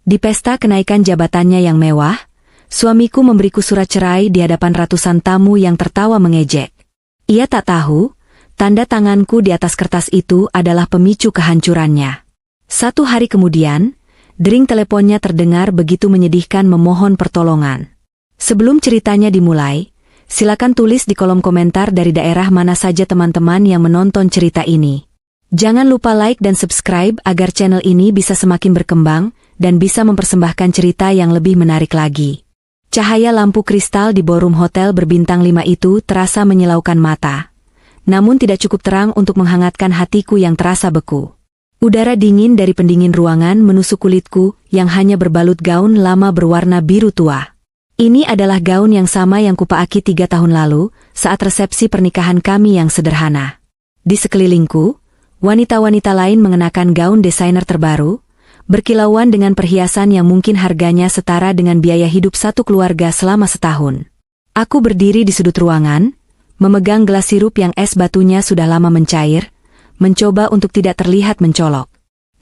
Di pesta kenaikan jabatannya yang mewah, suamiku memberiku surat cerai di hadapan ratusan tamu yang tertawa mengejek. Ia tak tahu, tanda tanganku di atas kertas itu adalah pemicu kehancurannya. 1 hari kemudian, dering teleponnya terdengar begitu menyedihkan memohon pertolongan. Sebelum ceritanya dimulai, silakan tulis di kolom komentar dari daerah mana saja teman-teman yang menonton cerita ini. Jangan lupa like dan subscribe agar channel ini bisa semakin berkembang dan bisa mempersembahkan cerita yang lebih menarik lagi. Cahaya lampu kristal di ballroom hotel berbintang 5 itu terasa menyilaukan mata. Namun tidak cukup terang untuk menghangatkan hatiku yang terasa beku. Udara dingin dari pendingin ruangan menusuk kulitku yang hanya berbalut gaun lama berwarna biru tua. Ini adalah gaun yang sama yang kupakai 3 tahun lalu saat resepsi pernikahan kami yang sederhana. Di sekelilingku, wanita-wanita lain mengenakan gaun desainer terbaru, berkilauan dengan perhiasan yang mungkin harganya setara dengan biaya hidup satu keluarga selama setahun. Aku berdiri di sudut ruangan, memegang gelas sirup yang es batunya sudah lama mencair, mencoba untuk tidak terlihat mencolok.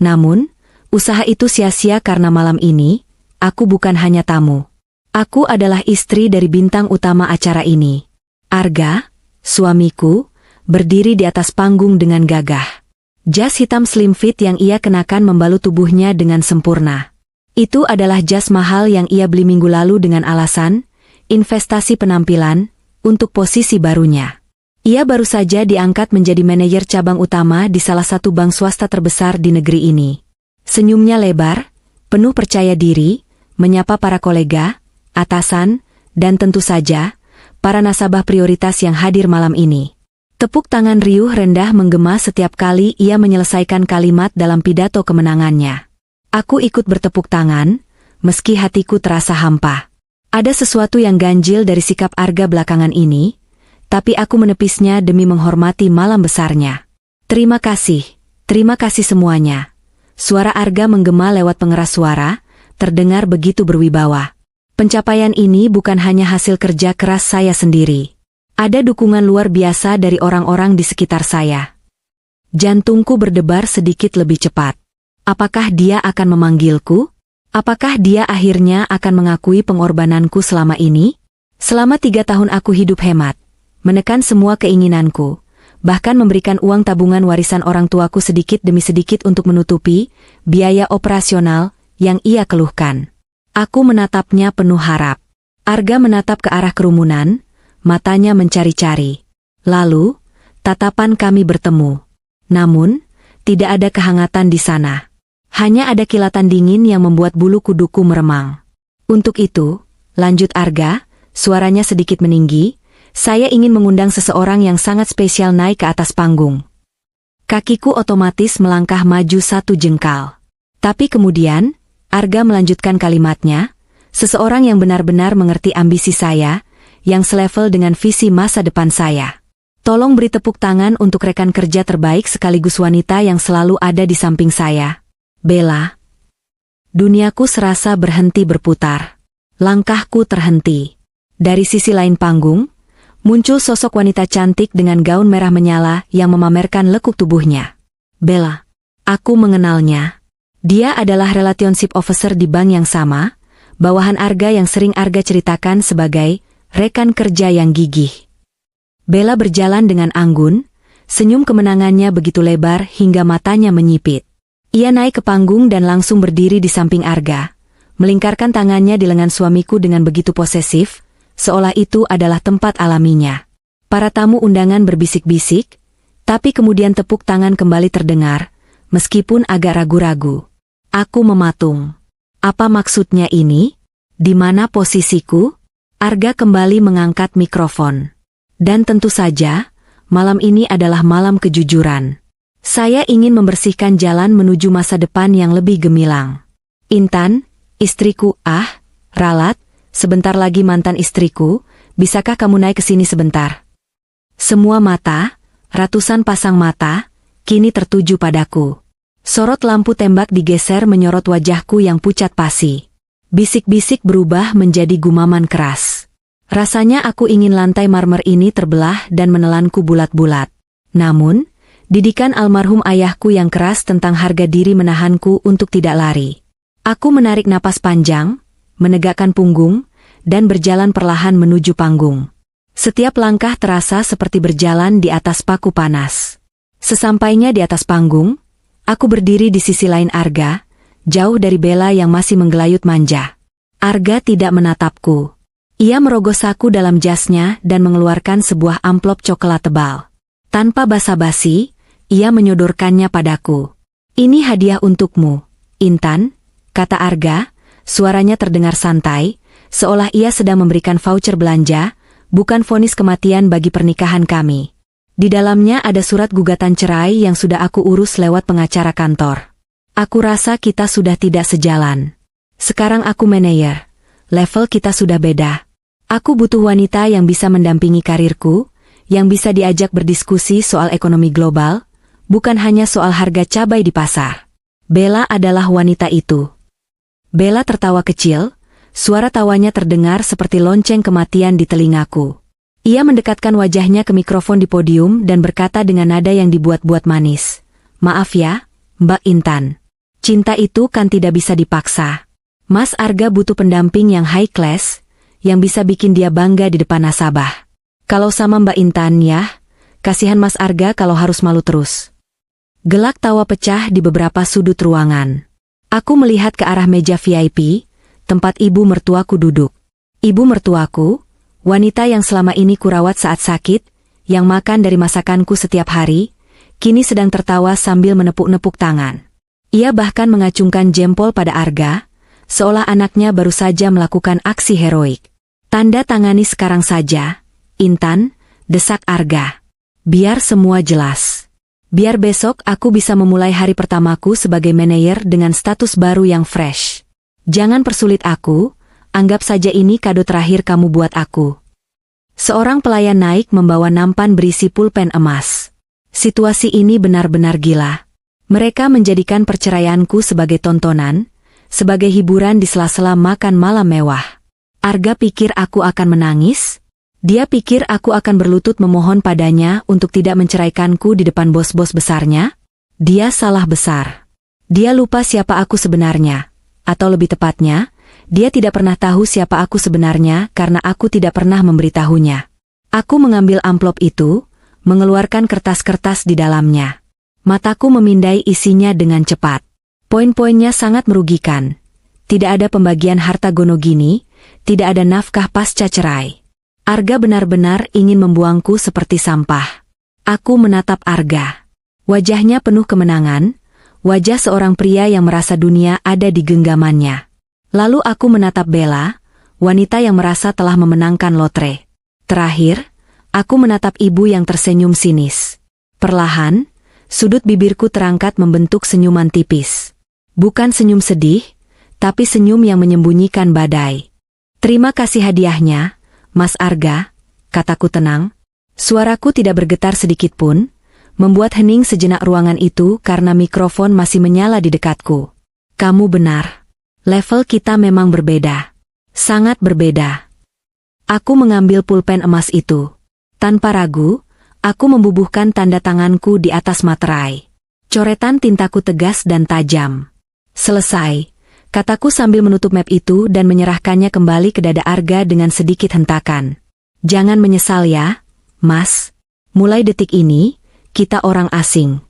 Namun, usaha itu sia-sia karena malam ini, aku bukan hanya tamu. Aku adalah istri dari bintang utama acara ini. Arga, suamiku, berdiri di atas panggung dengan gagah. Jas hitam slim fit yang ia kenakan membalut tubuhnya dengan sempurna. Itu adalah jas mahal yang ia beli minggu lalu dengan alasan investasi penampilan untuk posisi barunya. Ia baru saja diangkat menjadi manajer cabang utama di salah satu bank swasta terbesar di negeri ini. Senyumnya lebar, penuh percaya diri, menyapa para kolega, atasan, dan tentu saja para nasabah prioritas yang hadir malam ini. Tepuk tangan riuh rendah menggema setiap kali ia menyelesaikan kalimat dalam pidato kemenangannya. Aku ikut bertepuk tangan, meski hatiku terasa hampa. Ada sesuatu yang ganjil dari sikap Arga belakangan ini, tapi aku menepisnya demi menghormati malam besarnya. Terima kasih semuanya. Suara Arga menggema lewat pengeras suara, terdengar begitu berwibawa. Pencapaian ini bukan hanya hasil kerja keras saya sendiri. Ada dukungan luar biasa dari orang-orang di sekitar saya. Jantungku berdebar sedikit lebih cepat. Apakah dia akan memanggilku? Apakah dia akhirnya akan mengakui pengorbananku selama ini? Selama 3 tahun aku hidup hemat, menekan semua keinginanku, bahkan memberikan uang tabungan warisan orang tuaku sedikit demi sedikit untuk menutupi biaya operasional yang ia keluhkan. Aku menatapnya penuh harap. Arga menatap ke arah kerumunan, matanya mencari-cari. Lalu, tatapan kami bertemu. Namun, tidak ada kehangatan di sana. Hanya ada kilatan dingin yang membuat bulu kuduku meremang. Untuk itu, lanjut Arga, suaranya sedikit meninggi, saya ingin mengundang seseorang yang sangat spesial naik ke atas panggung. Kakiku otomatis melangkah maju 1 jengkal. Tapi kemudian, Arga melanjutkan kalimatnya, seseorang yang benar-benar mengerti ambisi saya, yang selevel dengan visi masa depan saya. Tolong beri tepuk tangan untuk rekan kerja terbaik sekaligus wanita yang selalu ada di samping saya. Bella. Duniaku serasa berhenti berputar. Langkahku terhenti. Dari sisi lain panggung, muncul sosok wanita cantik dengan gaun merah menyala yang memamerkan lekuk tubuhnya. Bella. Aku mengenalnya. Dia adalah relationship officer di bank yang sama, bawahan Arga yang sering Arga ceritakan sebagai rekan kerja yang gigih. Bella berjalan dengan anggun, senyum kemenangannya begitu lebar hingga matanya menyipit. Ia naik ke panggung dan langsung berdiri di samping Arga, melingkarkan tangannya di lengan suamiku dengan begitu posesif, seolah itu adalah tempat alaminya. Para tamu undangan berbisik-bisik, tapi kemudian tepuk tangan kembali terdengar, meskipun agak ragu-ragu. Aku mematung. Apa maksudnya ini? Di mana posisiku? Arga kembali mengangkat mikrofon. Dan tentu saja, malam ini adalah malam kejujuran. Saya ingin membersihkan jalan menuju masa depan yang lebih gemilang. Intan, istriku, ralat, sebentar lagi mantan istriku, bisakah kamu naik ke sini sebentar? Semua mata, ratusan pasang mata, kini tertuju padaku. Sorot lampu tembak digeser menyorot wajahku yang pucat pasi. Bisik-bisik berubah menjadi gumaman keras. Rasanya aku ingin lantai marmer ini terbelah dan menelanku bulat-bulat. Namun, didikan almarhum ayahku yang keras tentang harga diri menahanku untuk tidak lari. Aku menarik napas panjang, menegakkan punggung, dan berjalan perlahan menuju panggung. Setiap langkah terasa seperti berjalan di atas paku panas. Sesampainya di atas panggung, aku berdiri di sisi lain Arga, jauh dari Bella yang masih menggelayut manja. Arga tidak menatapku. Ia merogoh saku dalam jasnya dan mengeluarkan sebuah amplop coklat tebal. Tanpa basa-basi, ia menyodorkannya padaku. "Ini hadiah untukmu, Intan," kata Arga, suaranya terdengar santai, seolah ia sedang memberikan voucher belanja, bukan vonis kematian bagi pernikahan kami. Di dalamnya ada surat gugatan cerai yang sudah aku urus lewat pengacara kantor. Aku rasa kita sudah tidak sejalan. Sekarang aku manajer. Level kita sudah beda. Aku butuh wanita yang bisa mendampingi karirku, yang bisa diajak berdiskusi soal ekonomi global, bukan hanya soal harga cabai di pasar. Bella adalah wanita itu. Bella tertawa kecil, suara tawanya terdengar seperti lonceng kematian di telingaku. Ia mendekatkan wajahnya ke mikrofon di podium dan berkata dengan nada yang dibuat-buat manis. "Maaf ya, Mbak Intan. Cinta itu kan tidak bisa dipaksa. Mas Arga butuh pendamping yang high class, yang bisa bikin dia bangga di depan nasabah. Kalau sama Mbak Intan ya, kasihan Mas Arga kalau harus malu terus." Gelak tawa pecah di beberapa sudut ruangan. Aku melihat ke arah meja VIP, tempat ibu mertuaku duduk. Ibu mertuaku, wanita yang selama ini kurawat saat sakit, yang makan dari masakanku setiap hari, kini sedang tertawa sambil menepuk-nepuk tangan. Ia bahkan mengacungkan jempol pada Arga, seolah anaknya baru saja melakukan aksi heroik. "Tanda tangani sekarang saja, Intan," desak Arga. "Biar semua jelas. Biar besok aku bisa memulai hari pertamaku sebagai manajer dengan status baru yang fresh. Jangan persulit aku, anggap saja ini kado terakhir kamu buat aku." Seorang pelayan naik membawa nampan berisi pulpen emas. Situasi ini benar-benar gila. Mereka menjadikan perceraianku sebagai tontonan, sebagai hiburan di sela-sela makan malam mewah. Arga pikir aku akan menangis? Dia pikir aku akan berlutut memohon padanya untuk tidak menceraikanku di depan bos-bos besarnya? Dia salah besar. Dia lupa siapa aku sebenarnya. Atau lebih tepatnya, dia tidak pernah tahu siapa aku sebenarnya karena aku tidak pernah memberitahunya. Aku mengambil amplop itu, mengeluarkan kertas-kertas di dalamnya. Mataku memindai isinya dengan cepat. Poin-poinnya sangat merugikan. Tidak ada pembagian harta gono gini, tidak ada nafkah pasca cerai. Arga benar-benar ingin membuangku seperti sampah. Aku menatap Arga. Wajahnya penuh kemenangan, wajah seorang pria yang merasa dunia ada di genggamannya. Lalu aku menatap Bella, wanita yang merasa telah memenangkan lotre. Terakhir, aku menatap ibu yang tersenyum sinis. Perlahan, sudut bibirku terangkat membentuk senyuman tipis. Bukan senyum sedih, tapi senyum yang menyembunyikan badai. "Terima kasih hadiahnya, Mas Arga," kataku tenang. Suaraku tidak bergetar sedikit pun, membuat hening sejenak ruangan itu karena mikrofon masih menyala di dekatku. "Kamu benar. Level kita memang berbeda. Sangat berbeda." Aku mengambil pulpen emas itu. Tanpa ragu, aku membubuhkan tanda tanganku di atas materai. Coretan tintaku tegas dan tajam. "Selesai," kataku sambil menutup map itu dan menyerahkannya kembali ke dada Arga dengan sedikit hentakan. "Jangan menyesal ya, Mas. Mulai detik ini, kita orang asing."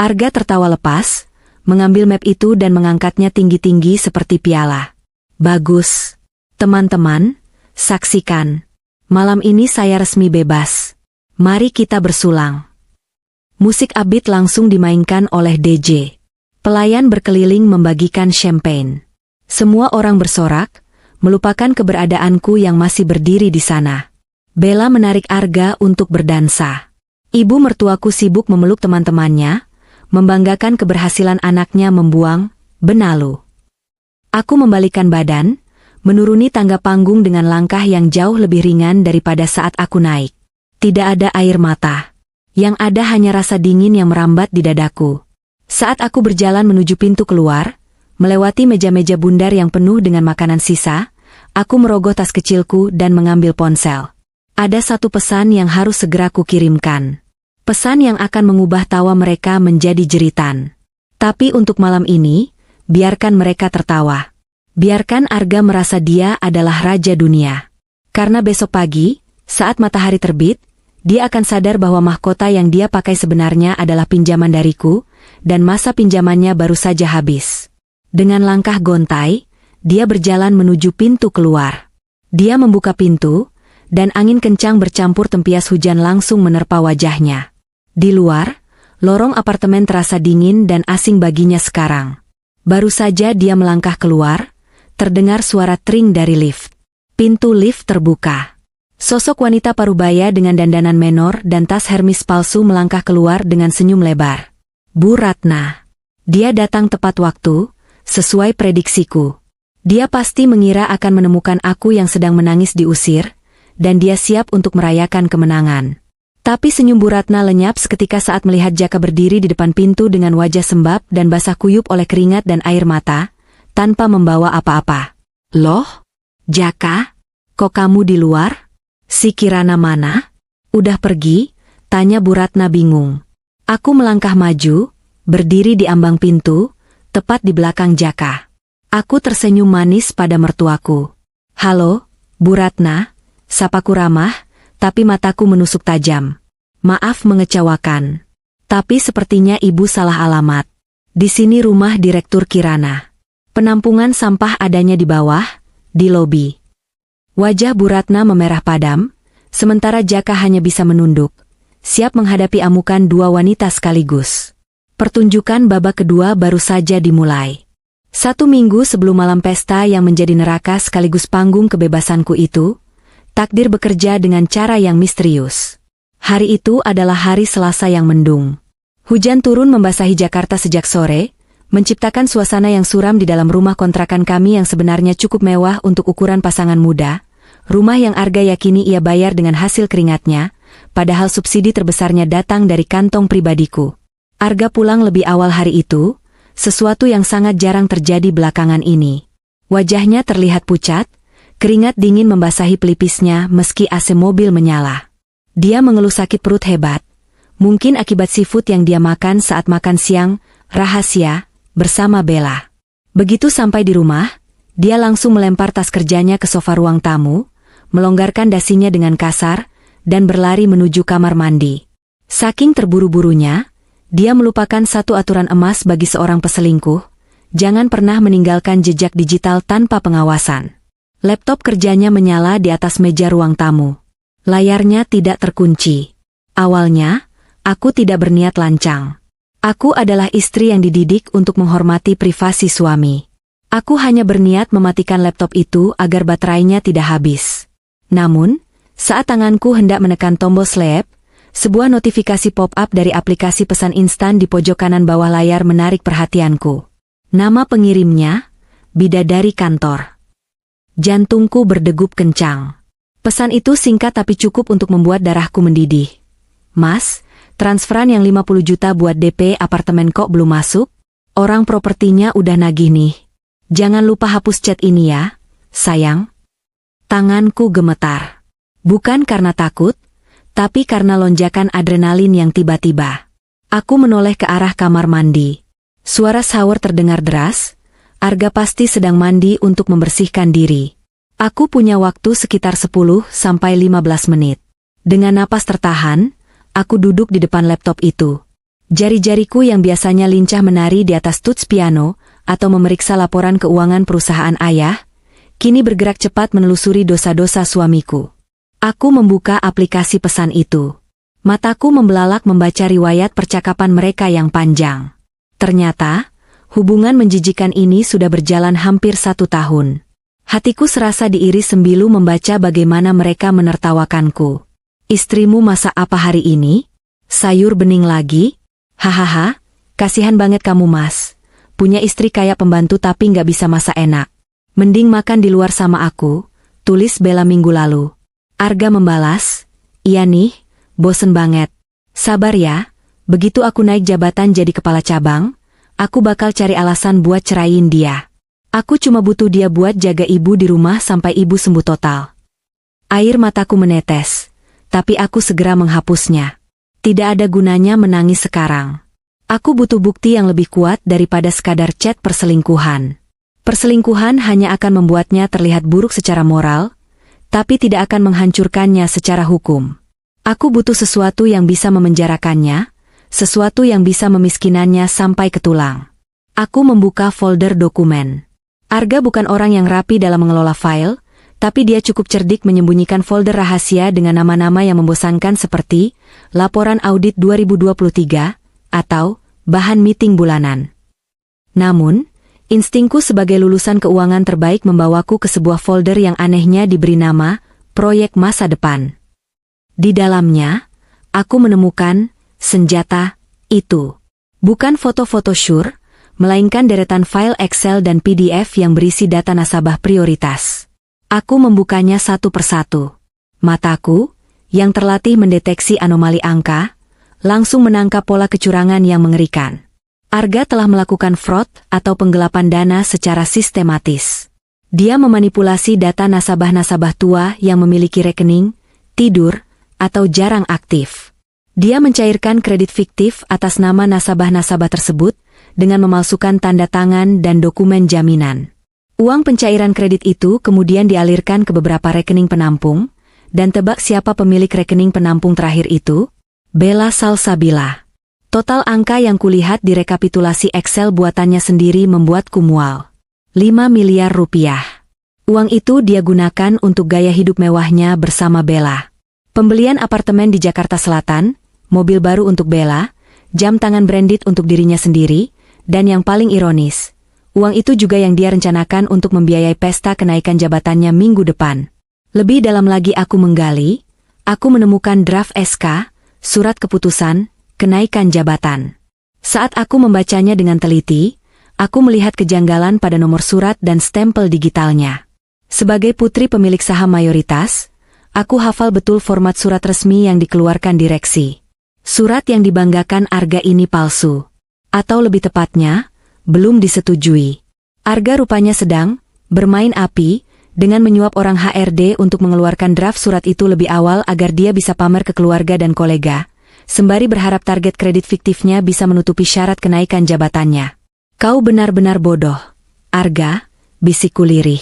Arga tertawa lepas, mengambil map itu dan mengangkatnya tinggi-tinggi seperti piala. "Bagus. Teman-teman, saksikan. Malam ini saya resmi bebas. Mari kita bersulang." Musik abid langsung dimainkan oleh DJ. Pelayan berkeliling membagikan champagne. Semua orang bersorak, melupakan keberadaanku yang masih berdiri di sana. Bella menarik Arga untuk berdansa. Ibu mertuaku sibuk memeluk teman-temannya, membanggakan keberhasilan anaknya membuang benalu. Aku membalikkan badan, menuruni tangga panggung dengan langkah yang jauh lebih ringan daripada saat aku naik. Tidak ada air mata. Yang ada hanya rasa dingin yang merambat di dadaku. Saat aku berjalan menuju pintu keluar, melewati meja-meja bundar yang penuh dengan makanan sisa, aku merogoh tas kecilku dan mengambil ponsel. Ada satu pesan yang harus segera kukirimkan. Pesan yang akan mengubah tawa mereka menjadi jeritan. Tapi untuk malam ini, biarkan mereka tertawa. Biarkan Arga merasa dia adalah raja dunia. Karena besok pagi, saat matahari terbit, dia akan sadar bahwa mahkota yang dia pakai sebenarnya adalah pinjaman dariku, dan masa pinjamannya baru saja habis. Dengan langkah gontai, dia berjalan menuju pintu keluar. Dia membuka pintu, dan angin kencang bercampur tempias hujan langsung menerpa wajahnya. Di luar, lorong apartemen terasa dingin dan asing baginya sekarang. Baru saja dia melangkah keluar, terdengar suara tring dari lift. Pintu lift terbuka. Sosok wanita parubaya dengan dandanan menor dan tas Hermes palsu melangkah keluar dengan senyum lebar. Bu Ratna. Dia datang tepat waktu, sesuai prediksiku. Dia pasti mengira akan menemukan aku yang sedang menangis diusir, dan dia siap untuk merayakan kemenangan. Tapi senyum Bu Ratna lenyap seketika saat melihat Jaka berdiri di depan pintu dengan wajah sembab dan basah kuyup oleh keringat dan air mata, tanpa membawa apa-apa. Loh? Jaka? Kok kamu di luar? Si Kirana mana? Udah pergi? Tanya Bu Ratna bingung. Aku melangkah maju, berdiri di ambang pintu, tepat di belakang Jaka. Aku tersenyum manis pada mertuaku. Halo, Bu Ratna, sapaku ramah, tapi mataku menusuk tajam. Maaf mengecewakan. Tapi sepertinya ibu salah alamat. Di sini rumah Direktur Kirana. Penampungan sampah adanya di bawah, di lobi. Wajah Bu Ratna memerah padam, sementara Jaka hanya bisa menunduk, siap menghadapi amukan dua wanita sekaligus. Pertunjukan babak kedua baru saja dimulai. 1 minggu sebelum malam pesta yang menjadi neraka sekaligus panggung kebebasanku itu, takdir bekerja dengan cara yang misterius. Hari itu adalah hari Selasa yang mendung. Hujan turun membasahi Jakarta sejak sore, menciptakan suasana yang suram di dalam rumah kontrakan kami yang sebenarnya cukup mewah untuk ukuran pasangan muda, rumah yang Arga yakini ia bayar dengan hasil keringatnya, padahal subsidi terbesarnya datang dari kantong pribadiku. Arga pulang lebih awal hari itu, sesuatu yang sangat jarang terjadi belakangan ini. Wajahnya terlihat pucat, keringat dingin membasahi pelipisnya meski AC mobil menyala. Dia mengeluh sakit perut hebat, mungkin akibat seafood yang dia makan saat makan siang, rahasia, bersama Bella. Begitu sampai di rumah, dia langsung melempar tas kerjanya ke sofa ruang tamu, melonggarkan dasinya dengan kasar, dan berlari menuju kamar mandi. Saking terburu-burunya, dia melupakan satu aturan emas bagi seorang peselingkuh, jangan pernah meninggalkan jejak digital tanpa pengawasan. Laptop kerjanya menyala di atas meja ruang tamu. Layarnya tidak terkunci. Awalnya, aku tidak berniat lancang. Aku adalah istri yang dididik untuk menghormati privasi suami. Aku hanya berniat mematikan laptop itu agar baterainya tidak habis. Namun, saat tanganku hendak menekan tombol sleep, sebuah notifikasi pop-up dari aplikasi pesan instan di pojok kanan bawah layar menarik perhatianku. Nama pengirimnya, bidadari kantor. Jantungku berdegup kencang. Pesan itu singkat tapi cukup untuk membuat darahku mendidih. Mas, transferan yang 50 juta buat DP apartemen kok belum masuk? Orang propertinya udah nagih nih. Jangan lupa hapus chat ini ya, sayang. Tanganku gemetar. Bukan karena takut, tapi karena lonjakan adrenalin yang tiba-tiba. Aku menoleh ke arah kamar mandi. Suara shower terdengar deras. Arga pasti sedang mandi untuk membersihkan diri. Aku punya waktu sekitar 10-15 menit. Dengan napas tertahan, aku duduk di depan laptop itu. Jari-jariku yang biasanya lincah menari di atas touch piano atau memeriksa laporan keuangan perusahaan ayah, kini bergerak cepat menelusuri dosa-dosa suamiku. Aku membuka aplikasi pesan itu. Mataku membelalak membaca riwayat percakapan mereka yang panjang. Ternyata, hubungan menjijikan ini sudah berjalan hampir 1 tahun. Hatiku serasa diiris sembilu membaca bagaimana mereka menertawakanku. Istrimu masak apa hari ini? Sayur bening lagi? Hahaha, kasihan banget kamu mas. Punya istri kayak pembantu tapi nggak bisa masak enak. Mending makan di luar sama aku, tulis Bella minggu lalu. Arga membalas, iya nih, bosen banget. Sabar ya, begitu aku naik jabatan jadi kepala cabang, aku bakal cari alasan buat ceraiin dia. Aku cuma butuh dia buat jaga ibu di rumah sampai ibu sembuh total. Air mataku menetes, tapi aku segera menghapusnya. Tidak ada gunanya menangis sekarang. Aku butuh bukti yang lebih kuat daripada sekadar chat perselingkuhan. Perselingkuhan hanya akan membuatnya terlihat buruk secara moral, tapi tidak akan menghancurkannya secara hukum. Aku butuh sesuatu yang bisa memenjarakannya, sesuatu yang bisa memiskinannya sampai ke tulang. Aku membuka folder dokumen. Arga bukan orang yang rapi dalam mengelola file, tapi dia cukup cerdik menyembunyikan folder rahasia dengan nama-nama yang membosankan seperti Laporan Audit 2023 atau Bahan Meeting Bulanan. Namun, instingku sebagai lulusan keuangan terbaik membawaku ke sebuah folder yang anehnya diberi nama Proyek Masa Depan. Di dalamnya, aku menemukan senjata itu. Bukan foto-foto Shure, melainkan deretan file Excel dan PDF yang berisi data nasabah prioritas. Aku membukanya satu persatu. Mataku, yang terlatih mendeteksi anomali angka, langsung menangkap pola kecurangan yang mengerikan. Arga telah melakukan fraud atau penggelapan dana secara sistematis. Dia memanipulasi data nasabah-nasabah tua yang memiliki rekening, tidur, atau jarang aktif. Dia mencairkan kredit fiktif atas nama nasabah-nasabah tersebut dengan memalsukan tanda tangan dan dokumen jaminan. Uang pencairan kredit itu kemudian dialirkan ke beberapa rekening penampung, dan tebak siapa pemilik rekening penampung terakhir itu? Bella Salsabila. Total angka yang kulihat di rekapitulasi Excel buatannya sendiri membuatku mual. 5 miliar rupiah. Uang itu dia gunakan untuk gaya hidup mewahnya bersama Bella. Pembelian apartemen di Jakarta Selatan, mobil baru untuk Bella, jam tangan branded untuk dirinya sendiri, dan yang paling ironis, uang itu juga yang dia rencanakan untuk membiayai pesta kenaikan jabatannya minggu depan. Lebih dalam lagi aku menggali, aku menemukan draft SK, surat keputusan, kenaikan jabatan. Saat aku membacanya dengan teliti, aku melihat kejanggalan pada nomor surat dan stempel digitalnya. Sebagai putri pemilik saham mayoritas, aku hafal betul format surat resmi yang dikeluarkan direksi. Surat yang dibanggakan Arga ini palsu. Atau lebih tepatnya, belum disetujui. Arga rupanya sedang bermain api dengan menyuap orang HRD untuk mengeluarkan draft surat itu lebih awal agar dia bisa pamer ke keluarga dan kolega, sembari berharap target kredit fiktifnya bisa menutupi syarat kenaikan jabatannya. Kau benar-benar bodoh, Arga, bisikku lirih.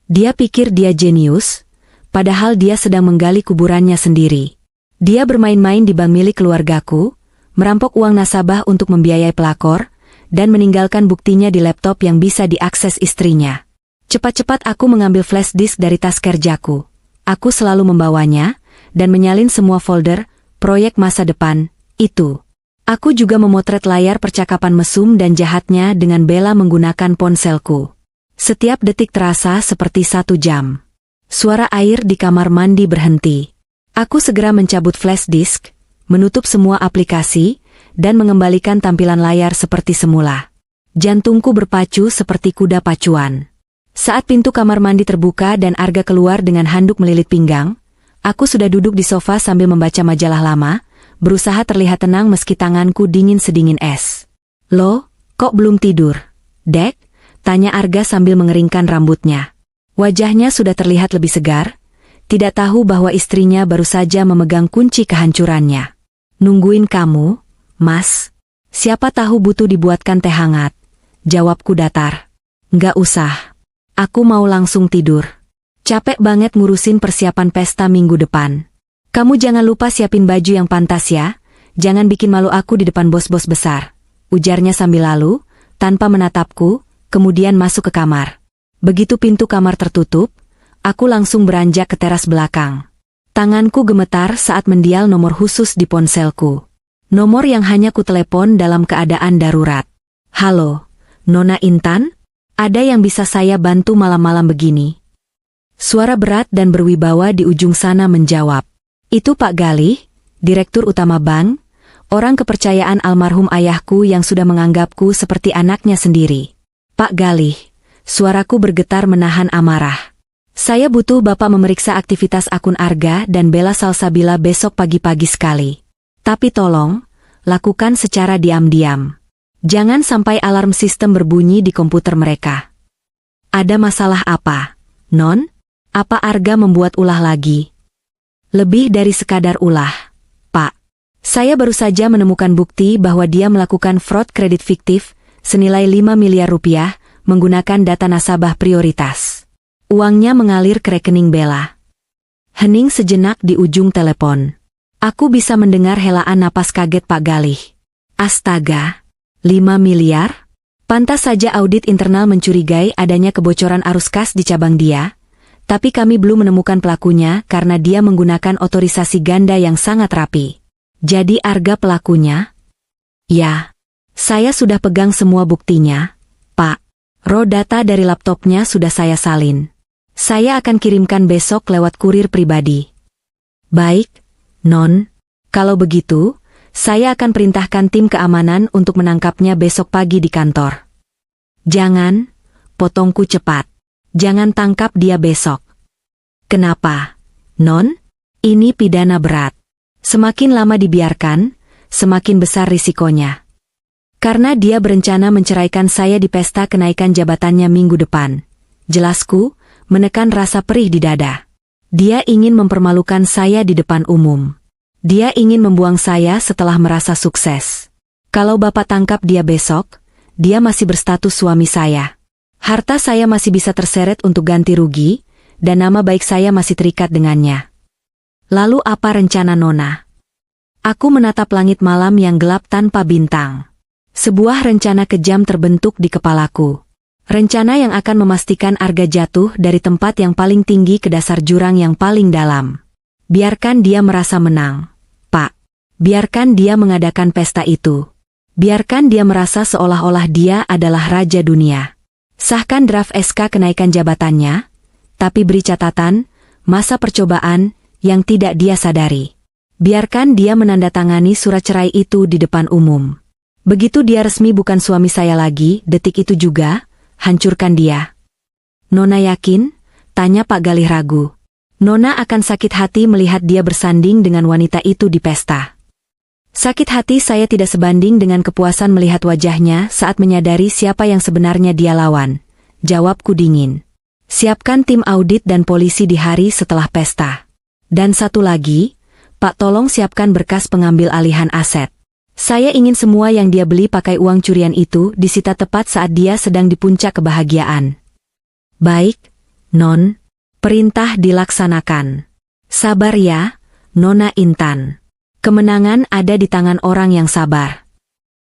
Dia pikir dia jenius, padahal dia sedang menggali kuburannya sendiri. Dia bermain-main di bank milik keluargaku, merampok uang nasabah untuk membiayai pelakor, dan meninggalkan buktinya di laptop yang bisa diakses istrinya. Cepat-cepat aku mengambil flash disk dari tas kerjaku. Aku selalu membawanya, dan menyalin semua folder, proyek masa depan, itu. Aku juga memotret layar percakapan mesum dan jahatnya dengan Bella menggunakan ponselku. Setiap detik terasa seperti 1 jam. Suara air di kamar mandi berhenti. Aku segera mencabut flash disk, menutup semua aplikasi, dan mengembalikan tampilan layar seperti semula. Jantungku berpacu seperti kuda pacuan. Saat pintu kamar mandi terbuka dan Arga keluar dengan handuk melilit pinggang, aku sudah duduk di sofa sambil membaca majalah lama, berusaha terlihat tenang meski tanganku dingin sedingin es. Loh, kok belum tidur, Dek? Tanya Arga sambil mengeringkan rambutnya. Wajahnya sudah terlihat lebih segar, tidak tahu bahwa istrinya baru saja memegang kunci kehancurannya. Nungguin kamu, Mas. Siapa tahu butuh dibuatkan teh hangat. Jawabku datar. Nggak usah. Aku mau langsung tidur. Capek banget ngurusin persiapan pesta minggu depan. Kamu jangan lupa siapin baju yang pantas ya. Jangan bikin malu aku di depan bos-bos besar. Ujarnya sambil lalu, tanpa menatapku, kemudian masuk ke kamar. Begitu pintu kamar tertutup, aku langsung beranjak ke teras belakang. Tanganku gemetar saat mendial nomor khusus di ponselku. Nomor yang hanya kutelepon dalam keadaan darurat. Halo, Nona Intan? Ada yang bisa saya bantu malam-malam begini? Suara berat dan berwibawa di ujung sana menjawab. Itu Pak Galih, Direktur Utama Bank, orang kepercayaan almarhum ayahku yang sudah menganggapku seperti anaknya sendiri. Pak Galih, suaraku bergetar menahan amarah. Saya butuh Bapak memeriksa aktivitas akun Arga dan Bella Salsabila besok pagi-pagi sekali. Tapi tolong, lakukan secara diam-diam. Jangan sampai alarm sistem berbunyi di komputer mereka. Ada masalah apa, Non? Apa Arga membuat ulah lagi? Lebih dari sekadar ulah, Pak. Saya baru saja menemukan bukti bahwa dia melakukan fraud kredit fiktif senilai 5 miliar rupiah menggunakan data nasabah prioritas. Uangnya mengalir ke rekening Bella. Hening sejenak di ujung telepon. Aku bisa mendengar helaan napas kaget Pak Galih. Astaga, 5 miliar? Pantas saja audit internal mencurigai adanya kebocoran arus kas di cabang dia, tapi kami belum menemukan pelakunya karena dia menggunakan otorisasi ganda yang sangat rapi. Jadi Arga pelakunya? Ya, saya sudah pegang semua buktinya, Pak. Raw data dari laptopnya sudah saya salin. Saya akan kirimkan besok lewat kurir pribadi. Baik, Non. Kalau begitu, saya akan perintahkan tim keamanan untuk menangkapnya besok pagi di kantor. Jangan, potongku cepat. Jangan tangkap dia besok. Kenapa, Non? Ini pidana berat. Semakin lama dibiarkan, semakin besar risikonya. Karena dia berencana menceraikan saya di pesta kenaikan jabatannya minggu depan. Jelasku, menekan rasa perih di dada. Dia ingin mempermalukan saya di depan umum. Dia ingin membuang saya setelah merasa sukses. Kalau Bapak tangkap dia besok, dia masih berstatus suami saya. Harta saya masih bisa terseret untuk ganti rugi, dan nama baik saya masih terikat dengannya. Lalu apa rencana Nona? Aku menatap langit malam yang gelap tanpa bintang. Sebuah rencana kejam terbentuk di kepalaku. Rencana yang akan memastikan Arga jatuh dari tempat yang paling tinggi ke dasar jurang yang paling dalam. Biarkan dia merasa menang, Pak. Biarkan dia mengadakan pesta itu. Biarkan dia merasa seolah-olah dia adalah raja dunia. Sahkan draft SK kenaikan jabatannya, tapi beri catatan, masa percobaan, yang tidak dia sadari. Biarkan dia menandatangani surat cerai itu di depan umum. Begitu dia resmi bukan suami saya lagi, detik itu juga, hancurkan dia. Nona yakin? Tanya Pak Galih ragu. Nona akan sakit hati melihat dia bersanding dengan wanita itu di pesta. Sakit hati saya tidak sebanding dengan kepuasan melihat wajahnya saat menyadari siapa yang sebenarnya dia lawan. Jawabku dingin. Siapkan tim audit dan polisi di hari setelah pesta. Dan satu lagi, Pak tolong siapkan berkas pengambil alihan aset. Saya ingin semua yang dia beli pakai uang curian itu disita tepat saat dia sedang di puncak kebahagiaan. Baik, Non. Perintah dilaksanakan. Sabar ya, Nona Intan. Kemenangan ada di tangan orang yang sabar.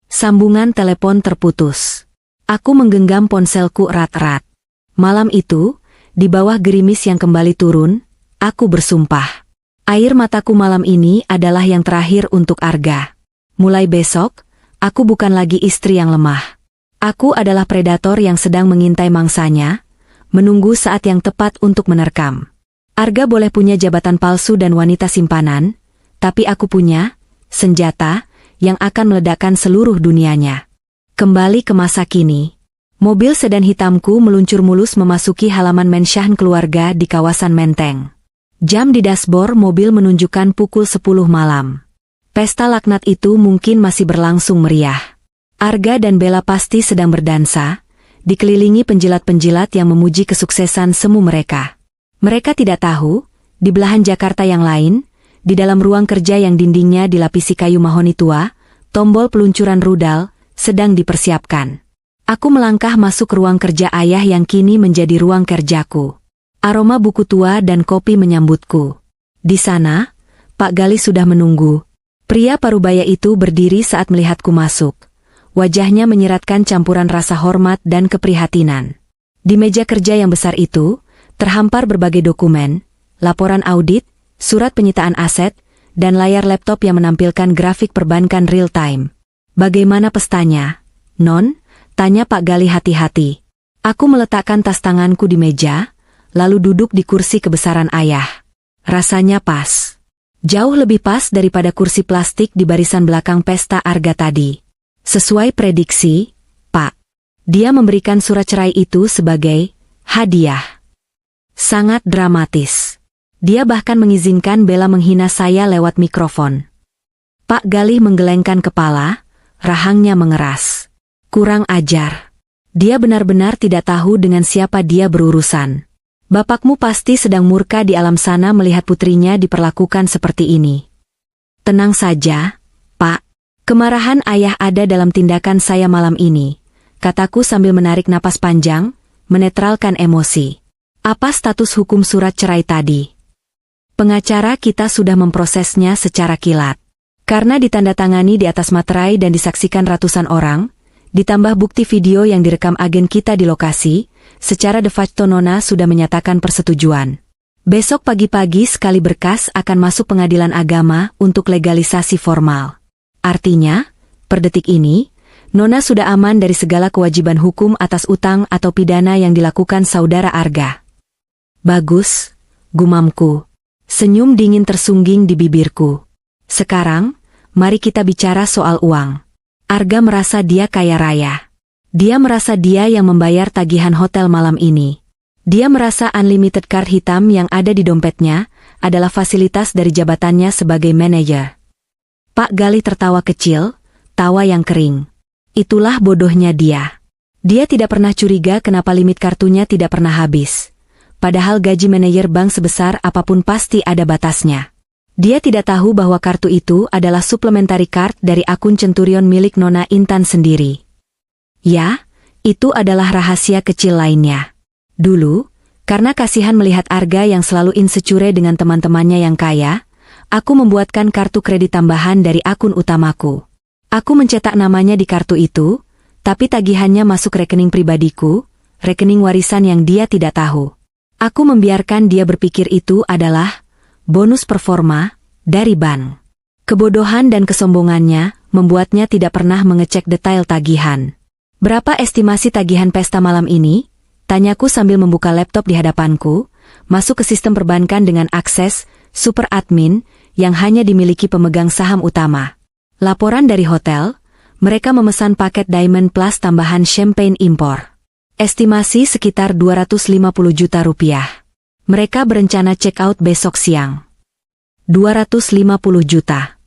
Sambungan telepon terputus. Aku menggenggam ponselku erat-erat. Malam itu, di bawah gerimis yang kembali turun, aku bersumpah. Air mataku malam ini adalah yang terakhir untuk Arga. Mulai besok, aku bukan lagi istri yang lemah. Aku adalah predator yang sedang mengintai mangsanya, menunggu saat yang tepat untuk menerkam. Arga boleh punya jabatan palsu dan wanita simpanan, tapi aku punya senjata yang akan meledakkan seluruh dunianya. Kembali ke masa kini. Mobil sedan hitamku meluncur mulus memasuki halaman mensyahan keluarga di kawasan Menteng. Jam di dashboard mobil menunjukkan pukul 10 malam. Pesta laknat itu mungkin masih berlangsung meriah. Arga dan Bella pasti sedang berdansa, dikelilingi penjilat-penjilat yang memuji kesuksesan semu mereka. Mereka tidak tahu, di belahan Jakarta yang lain, di dalam ruang kerja yang dindingnya dilapisi kayu mahoni tua, tombol peluncuran rudal sedang dipersiapkan. Aku melangkah masuk ke ruang kerja ayah yang kini menjadi ruang kerjaku. Aroma buku tua dan kopi menyambutku. Di sana, Pak Galih sudah menunggu. Pria parubaya itu berdiri saat melihatku masuk. Wajahnya menyiratkan campuran rasa hormat dan keprihatinan. Di meja kerja yang besar itu, terhampar berbagai dokumen, laporan audit, surat penyitaan aset, dan layar laptop yang menampilkan grafik perbankan real time. Bagaimana pestanya, Non? Tanya Pak Galih hati-hati. Aku meletakkan tas tanganku di meja, lalu duduk di kursi kebesaran ayah. Rasanya pas. Jauh lebih pas daripada kursi plastik di barisan belakang pesta Arga tadi. Sesuai prediksi, Pak. Dia memberikan surat cerai itu sebagai hadiah. Sangat dramatis. Dia bahkan mengizinkan Bella menghina saya lewat mikrofon. Pak Galih menggelengkan kepala, rahangnya mengeras. Kurang ajar. Dia benar-benar tidak tahu dengan siapa dia berurusan. Bapakmu pasti sedang murka di alam sana melihat putrinya diperlakukan seperti ini. Tenang saja, Kemarahan ayah ada dalam tindakan saya malam ini, kataku sambil menarik napas panjang, menetralkan emosi. Apa status hukum surat cerai tadi? Pengacara kita sudah memprosesnya secara kilat. Karena ditandatangani di atas materai dan disaksikan ratusan orang, ditambah bukti video yang direkam agen kita di lokasi, secara de facto Nona sudah menyatakan persetujuan. Besok pagi-pagi sekali berkas akan masuk pengadilan agama untuk legalisasi formal. Artinya, per detik ini, Nona sudah aman dari segala kewajiban hukum atas utang atau pidana yang dilakukan saudara Arga. Bagus, gumamku. Senyum dingin tersungging di bibirku. Sekarang, mari kita bicara soal uang. Arga merasa dia kaya raya. Dia merasa dia yang membayar tagihan hotel malam ini. Dia merasa unlimited card hitam yang ada di dompetnya adalah fasilitas dari jabatannya sebagai manajer. Pak Galih tertawa kecil, tawa yang kering. Itulah bodohnya dia. Dia tidak pernah curiga kenapa limit kartunya tidak pernah habis. Padahal gaji manajer bank sebesar apapun pasti ada batasnya. Dia tidak tahu bahwa kartu itu adalah supplementary card dari akun Centurion milik Nona Intan sendiri. Ya, itu adalah rahasia kecil lainnya. Dulu, karena kasihan melihat Arga yang selalu insecure dengan teman-temannya yang kaya, aku membuatkan kartu kredit tambahan dari akun utamaku. Aku mencetak namanya di kartu itu, tapi tagihannya masuk rekening pribadiku, rekening warisan yang dia tidak tahu. Aku membiarkan dia berpikir itu adalah bonus performa dari bank. Kebodohan dan kesombongannya membuatnya tidak pernah mengecek detail tagihan. Berapa estimasi tagihan pesta malam ini? Tanyaku sambil membuka laptop di hadapanku, masuk ke sistem perbankan dengan akses super admin yang hanya dimiliki pemegang saham utama. Laporan dari hotel, mereka memesan paket Diamond Plus tambahan champagne impor. Estimasi sekitar 250 juta rupiah. Mereka berencana check out besok siang. 250 juta.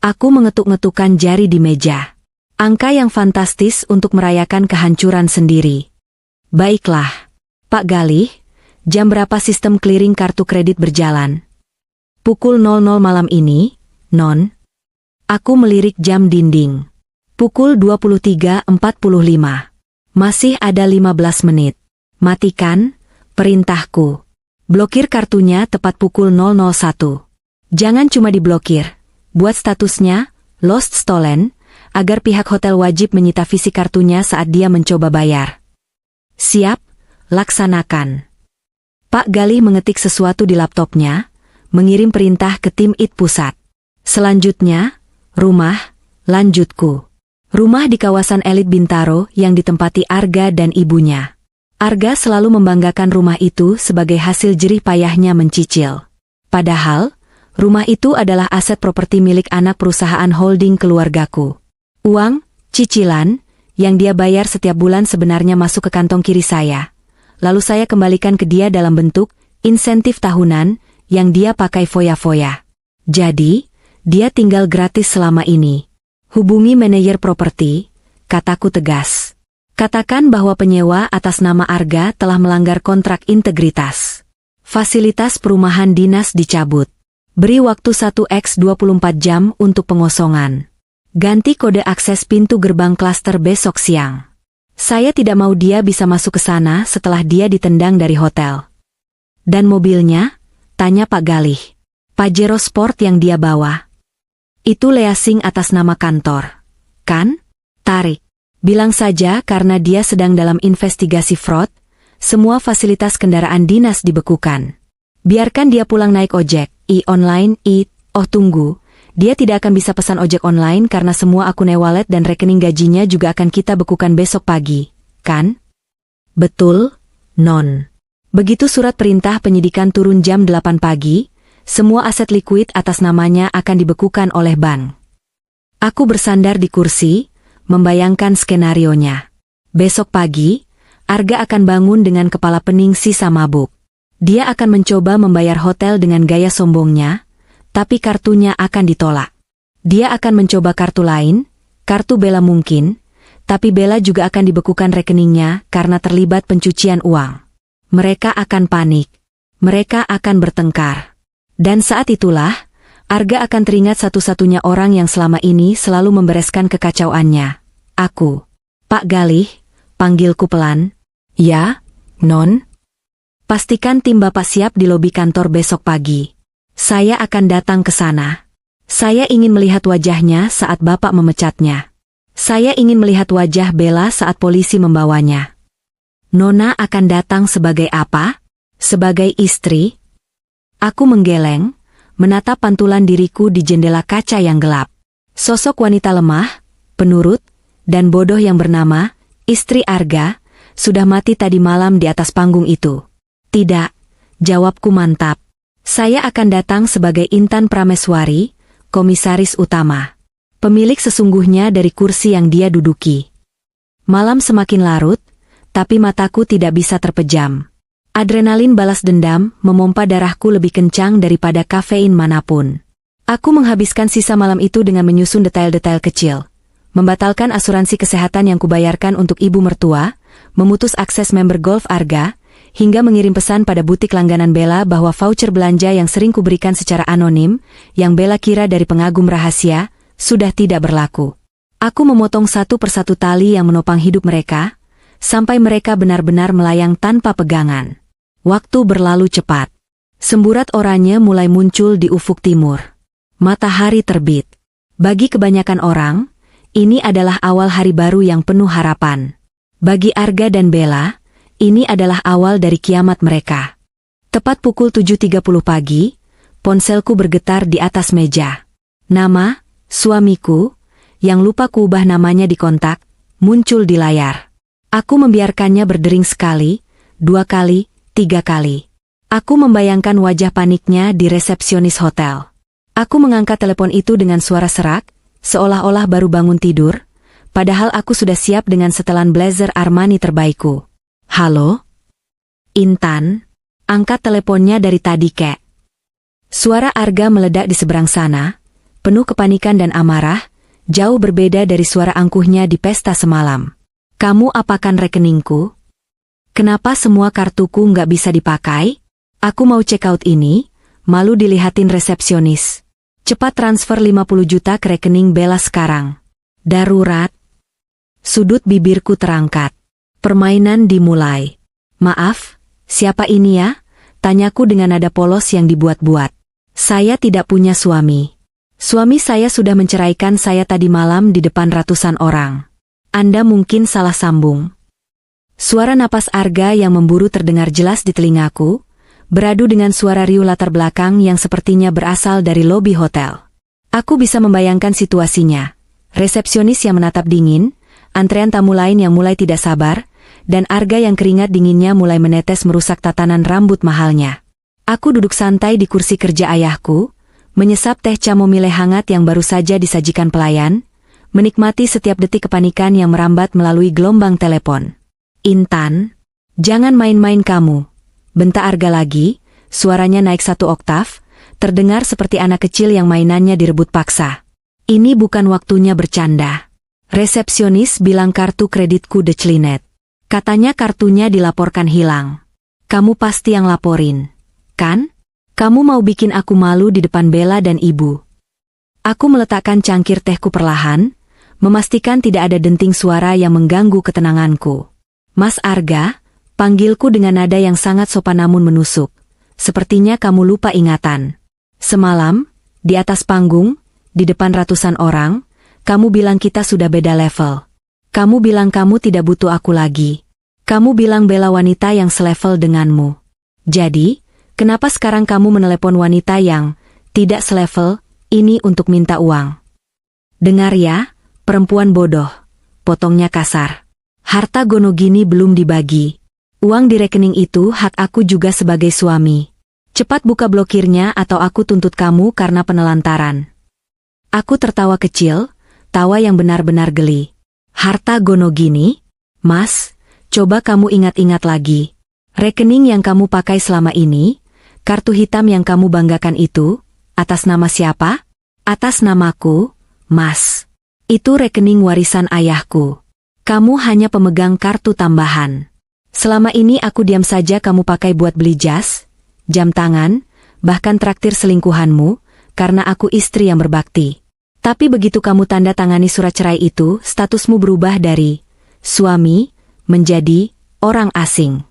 Aku mengetuk-ngetukkan jari di meja. Angka yang fantastis untuk merayakan kehancuran sendiri. Baiklah, Pak Galih, jam berapa sistem clearing kartu kredit berjalan? Pukul 00 malam ini, Non. Aku melirik jam dinding. Pukul 23.45. Masih ada 15 menit. Matikan perintahku. Blokir kartunya tepat pukul 001. Jangan cuma diblokir. Buat statusnya lost stolen, agar pihak hotel wajib menyita visi kartunya saat dia mencoba bayar. Siap, laksanakan. Pak Galih mengetik sesuatu di laptopnya, mengirim perintah ke tim IT pusat. Selanjutnya, rumah, lanjutku. Rumah di kawasan elit Bintaro yang ditempati Arga dan ibunya. Arga selalu membanggakan rumah itu sebagai hasil jerih payahnya mencicil. Padahal, rumah itu adalah aset properti milik anak perusahaan holding keluargaku. Uang, cicilan, yang dia bayar setiap bulan sebenarnya masuk ke kantong kiri saya. Lalu saya kembalikan ke dia dalam bentuk insentif tahunan yang dia pakai foya-foya. Jadi, dia tinggal gratis selama ini. Hubungi manajer properti, kataku tegas. Katakan bahwa penyewa atas nama Arga telah melanggar kontrak integritas. Fasilitas perumahan dinas dicabut. Beri waktu 1x24 jam untuk pengosongan. Ganti kode akses pintu gerbang klaster besok siang. Saya tidak mau dia bisa masuk ke sana setelah dia ditendang dari hotel. Dan mobilnya? Tanya Pak Galih. Pajero Sport yang dia bawa. Itu leasing atas nama kantor. Kan? Tarik. Bilang saja karena dia sedang dalam investigasi fraud, semua fasilitas kendaraan dinas dibekukan. Biarkan dia pulang naik ojek, online, tunggu. Dia tidak akan bisa pesan ojek online karena semua akun e-wallet dan rekening gajinya juga akan kita bekukan besok pagi, kan? Betul, Non. Begitu surat perintah penyidikan turun jam 8 pagi, semua aset likuid atas namanya akan dibekukan oleh bank. Aku bersandar di kursi, membayangkan skenarionya. Besok pagi, Arga akan bangun dengan kepala pening sisa mabuk. Dia akan mencoba membayar hotel dengan gaya sombongnya, tapi kartunya akan ditolak. Dia akan mencoba kartu lain, kartu Bella mungkin, tapi Bella juga akan dibekukan rekeningnya karena terlibat pencucian uang. Mereka akan panik. Mereka akan bertengkar. Dan saat itulah, Arga akan teringat satu-satunya orang yang selama ini selalu membereskan kekacauannya. Aku. Pak Galih, panggilku pelan. Ya, Non. Pastikan tim Bapak siap di lobi kantor besok pagi. Saya akan datang ke sana. Saya ingin melihat wajahnya saat Bapak memecatnya. Saya ingin melihat wajah Bella saat polisi membawanya. Nona akan datang sebagai apa? Sebagai istri? Aku menggeleng, menatap pantulan diriku di jendela kaca yang gelap. Sosok wanita lemah, penurut, dan bodoh yang bernama istri Arga sudah mati tadi malam di atas panggung itu. Tidak, jawabku mantap. Saya akan datang sebagai Intan Prameswari, komisaris utama. Pemilik sesungguhnya dari kursi yang dia duduki. Malam semakin larut, tapi mataku tidak bisa terpejam. Adrenalin balas dendam memompa darahku lebih kencang daripada kafein manapun. Aku menghabiskan sisa malam itu dengan menyusun detail-detail kecil. Membatalkan asuransi kesehatan yang kubayarkan untuk ibu mertua, memutus akses member golf Arga, hingga mengirim pesan pada butik langganan Bella bahwa voucher belanja yang sering kuberikan secara anonim, yang Bella kira dari pengagum rahasia, sudah tidak berlaku. Aku memotong satu persatu tali yang menopang hidup mereka, sampai mereka benar-benar melayang tanpa pegangan. Waktu berlalu cepat. Semburat oranye mulai muncul di ufuk timur. Matahari terbit. Bagi kebanyakan orang, ini adalah awal hari baru yang penuh harapan. Bagi Arga dan Bella, ini adalah awal dari kiamat mereka. Tepat pukul 7.30 pagi, ponselku bergetar di atas meja. Nama, suamiku, yang lupa kuubah namanya di kontak, muncul di layar. Aku membiarkannya berdering sekali, 2 kali, 3 kali. Aku membayangkan wajah paniknya di resepsionis hotel. Aku mengangkat telepon itu dengan suara serak, seolah-olah baru bangun tidur, padahal aku sudah siap dengan setelan blazer Armani terbaikku. Halo? Intan? Angkat teleponnya dari tadi, Kek. Suara Arga meledak di seberang sana, penuh kepanikan dan amarah, jauh berbeda dari suara angkuhnya di pesta semalam. Kamu apakan rekeningku? Kenapa semua kartuku nggak bisa dipakai? Aku mau check out ini, malu dilihatin resepsionis. Cepat transfer 50 juta ke rekening Bella sekarang. Darurat. Sudut bibirku terangkat. Permainan dimulai. Maaf, siapa ini ya? Tanyaku dengan nada polos yang dibuat-buat. Saya tidak punya suami. Suami saya sudah menceraikan saya tadi malam di depan ratusan orang. Anda mungkin salah sambung. Suara napas Arga yang memburu terdengar jelas di telingaku, beradu dengan suara riuh latar belakang yang sepertinya berasal dari lobi hotel. Aku bisa membayangkan situasinya. Resepsionis yang menatap dingin, antrean tamu lain yang mulai tidak sabar, dan Arga yang keringat dinginnya mulai menetes merusak tatanan rambut mahalnya. Aku duduk santai di kursi kerja ayahku, menyesap teh chamomile hangat yang baru saja disajikan pelayan, menikmati setiap detik kepanikan yang merambat melalui gelombang telepon. Intan, jangan main-main kamu. Bentak Arga lagi, suaranya naik 1 oktav, terdengar seperti anak kecil yang mainannya direbut paksa. Ini bukan waktunya bercanda. Resepsionis bilang kartu kreditku declinet. Katanya kartunya dilaporkan hilang. Kamu pasti yang laporin, kan? Kamu mau bikin aku malu di depan Bella dan ibu. Aku meletakkan cangkir tehku perlahan, memastikan tidak ada denting suara yang mengganggu ketenanganku. Mas Arga, panggilku dengan nada yang sangat sopan namun menusuk. Sepertinya kamu lupa ingatan. Semalam, di atas panggung, di depan ratusan orang, kamu bilang kita sudah beda level. Kamu bilang kamu tidak butuh aku lagi. Kamu bilang Bella wanita yang selevel denganmu. Jadi, kenapa sekarang kamu menelepon wanita yang tidak selevel ini untuk minta uang? Dengar ya, perempuan bodoh, potongnya kasar. Harta Gonogini belum dibagi. Uang di rekening itu hak aku juga sebagai suami. Cepat buka blokirnya atau aku tuntut kamu karena penelantaran. Aku tertawa kecil, tawa yang benar-benar geli. Harta Gonogini? Mas, coba kamu ingat-ingat lagi. Rekening yang kamu pakai selama ini, kartu hitam yang kamu banggakan itu, atas nama siapa? Atas namaku, Mas. Itu rekening warisan ayahku. Kamu hanya pemegang kartu tambahan. Selama ini aku diam saja kamu pakai buat beli jas, jam tangan, bahkan traktir selingkuhanmu, karena aku istri yang berbakti. Tapi begitu kamu tanda tangani surat cerai itu, statusmu berubah dari suami menjadi orang asing.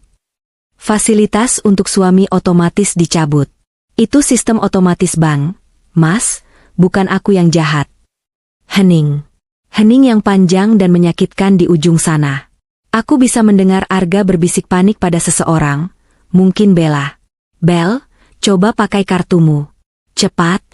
Fasilitas untuk suami otomatis dicabut. Itu sistem otomatis bank, Mas, bukan aku yang jahat. Hening. Hening yang panjang dan menyakitkan di ujung sana. Aku bisa mendengar Arga berbisik panik pada seseorang, mungkin Bella. Bel, coba pakai kartumu. Cepat,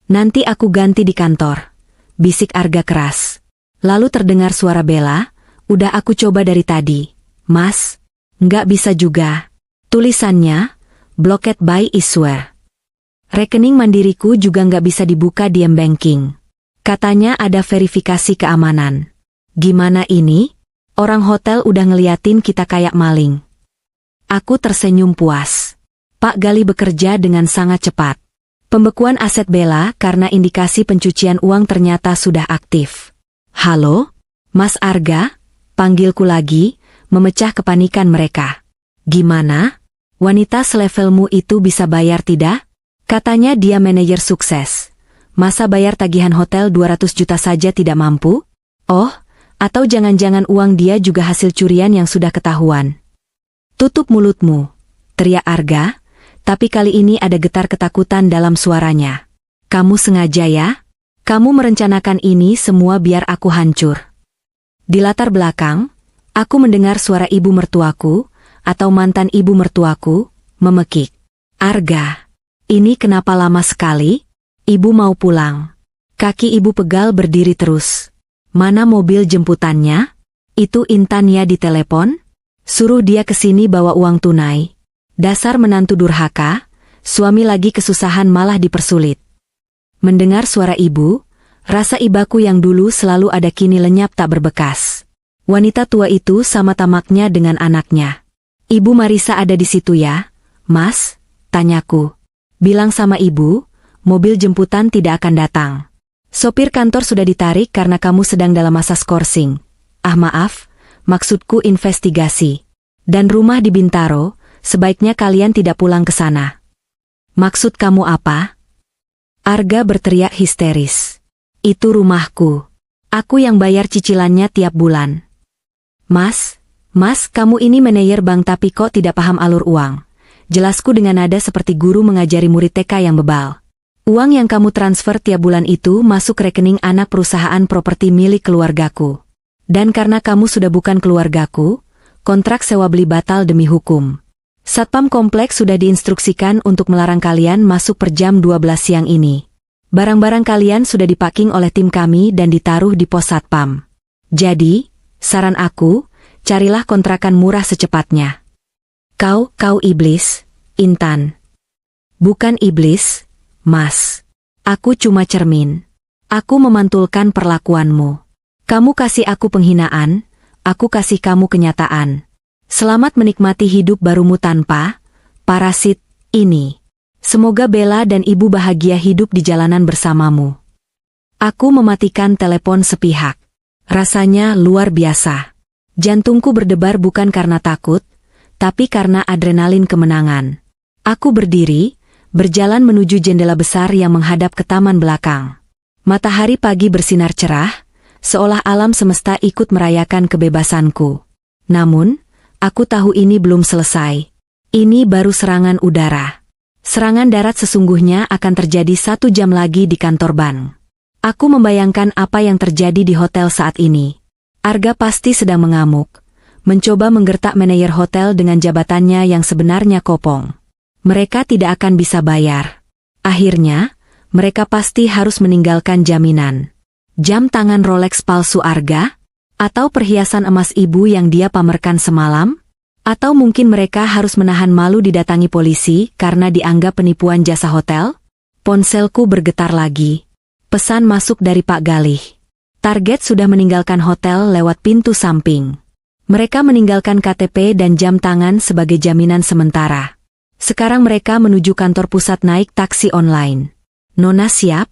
nanti aku ganti di kantor. Bisik Arga keras. Lalu terdengar suara Bella, udah aku coba dari tadi. Mas, nggak bisa juga. Tulisannya, blocked by Isware. Rekening mandiriku juga nggak bisa dibuka di M-Banking. Katanya ada verifikasi keamanan. Gimana ini? Orang hotel udah ngeliatin kita kayak maling. Aku tersenyum puas. Pak Gali bekerja dengan sangat cepat. Pembekuan aset Bella karena indikasi pencucian uang ternyata sudah aktif. Halo? Mas Arga? Panggilku lagi, memecah kepanikan mereka. Gimana? Wanita selevelmu itu bisa bayar tidak? Katanya dia manajer sukses. Masa bayar tagihan hotel 200 juta saja tidak mampu? Oh, atau jangan-jangan uang dia juga hasil curian yang sudah ketahuan. Tutup mulutmu, teriak Arga. Tapi kali ini ada getar ketakutan dalam suaranya. Kamu sengaja ya? Kamu merencanakan ini semua biar aku hancur. Di latar belakang, aku mendengar suara ibu mertuaku, atau mantan ibu mertuaku, memekik. Arga, ini kenapa lama sekali? Ibu mau pulang. Kaki ibu pegal berdiri terus. Mana mobil jemputannya? Itu Intan ya di telepon? Suruh dia kesini bawa uang tunai. Dasar menantu durhaka, suami lagi kesusahan malah dipersulit. Mendengar suara ibu, rasa ibaku yang dulu selalu ada kini lenyap tak berbekas. Wanita tua itu sama tamaknya dengan anaknya. Ibu Marisa ada di situ ya, Mas? Tanyaku. Bilang sama ibu, mobil jemputan tidak akan datang. Sopir kantor sudah ditarik karena kamu sedang dalam masa skorsing. Ah maaf, maksudku investigasi. Dan rumah di Bintaro, sebaiknya kalian tidak pulang ke sana. Maksud kamu apa? Arga berteriak histeris. Itu rumahku. Aku yang bayar cicilannya tiap bulan. Mas, kamu ini manajer bank tapi kok tidak paham alur uang. Jelasku dengan nada seperti guru mengajari murid TK yang bebal. Uang yang kamu transfer tiap bulan itu masuk rekening anak perusahaan properti milik keluargaku. Dan karena kamu sudah bukan keluargaku, kontrak sewa beli batal demi hukum. Satpam kompleks sudah diinstruksikan untuk melarang kalian masuk per jam 12 siang ini. Barang-barang kalian sudah dipacking oleh tim kami dan ditaruh di pos Satpam. Jadi, saran aku, carilah kontrakan murah secepatnya. Kau iblis, Intan. Bukan iblis, Mas. Aku cuma cermin. Aku memantulkan perlakuanmu. Kamu kasih aku penghinaan, aku kasih kamu kenyataan. Selamat menikmati hidup barumu tanpa parasit ini. Semoga Bella dan ibu bahagia hidup di jalanan bersamamu. Aku mematikan telepon sepihak. Rasanya luar biasa. Jantungku berdebar bukan karena takut, tapi karena adrenalin kemenangan. Aku berdiri, berjalan menuju jendela besar yang menghadap ke taman belakang. Matahari pagi bersinar cerah, seolah alam semesta ikut merayakan kebebasanku. Namun, aku tahu ini belum selesai. Ini baru serangan udara. Serangan darat sesungguhnya akan terjadi 1 jam lagi di kantor bank. Aku membayangkan apa yang terjadi di hotel saat ini. Arga pasti sedang mengamuk, mencoba menggertak manajer hotel dengan jabatannya yang sebenarnya kopong. Mereka tidak akan bisa bayar. Akhirnya, mereka pasti harus meninggalkan jaminan. Jam tangan Rolex palsu Arga? Atau perhiasan emas ibu yang dia pamerkan semalam? Atau mungkin mereka harus menahan malu didatangi polisi karena dianggap penipuan jasa hotel? Ponselku bergetar lagi. Pesan masuk dari Pak Galih. Target sudah meninggalkan hotel lewat pintu samping. Mereka meninggalkan KTP dan jam tangan sebagai jaminan sementara. Sekarang mereka menuju kantor pusat naik taksi online. Nona siap?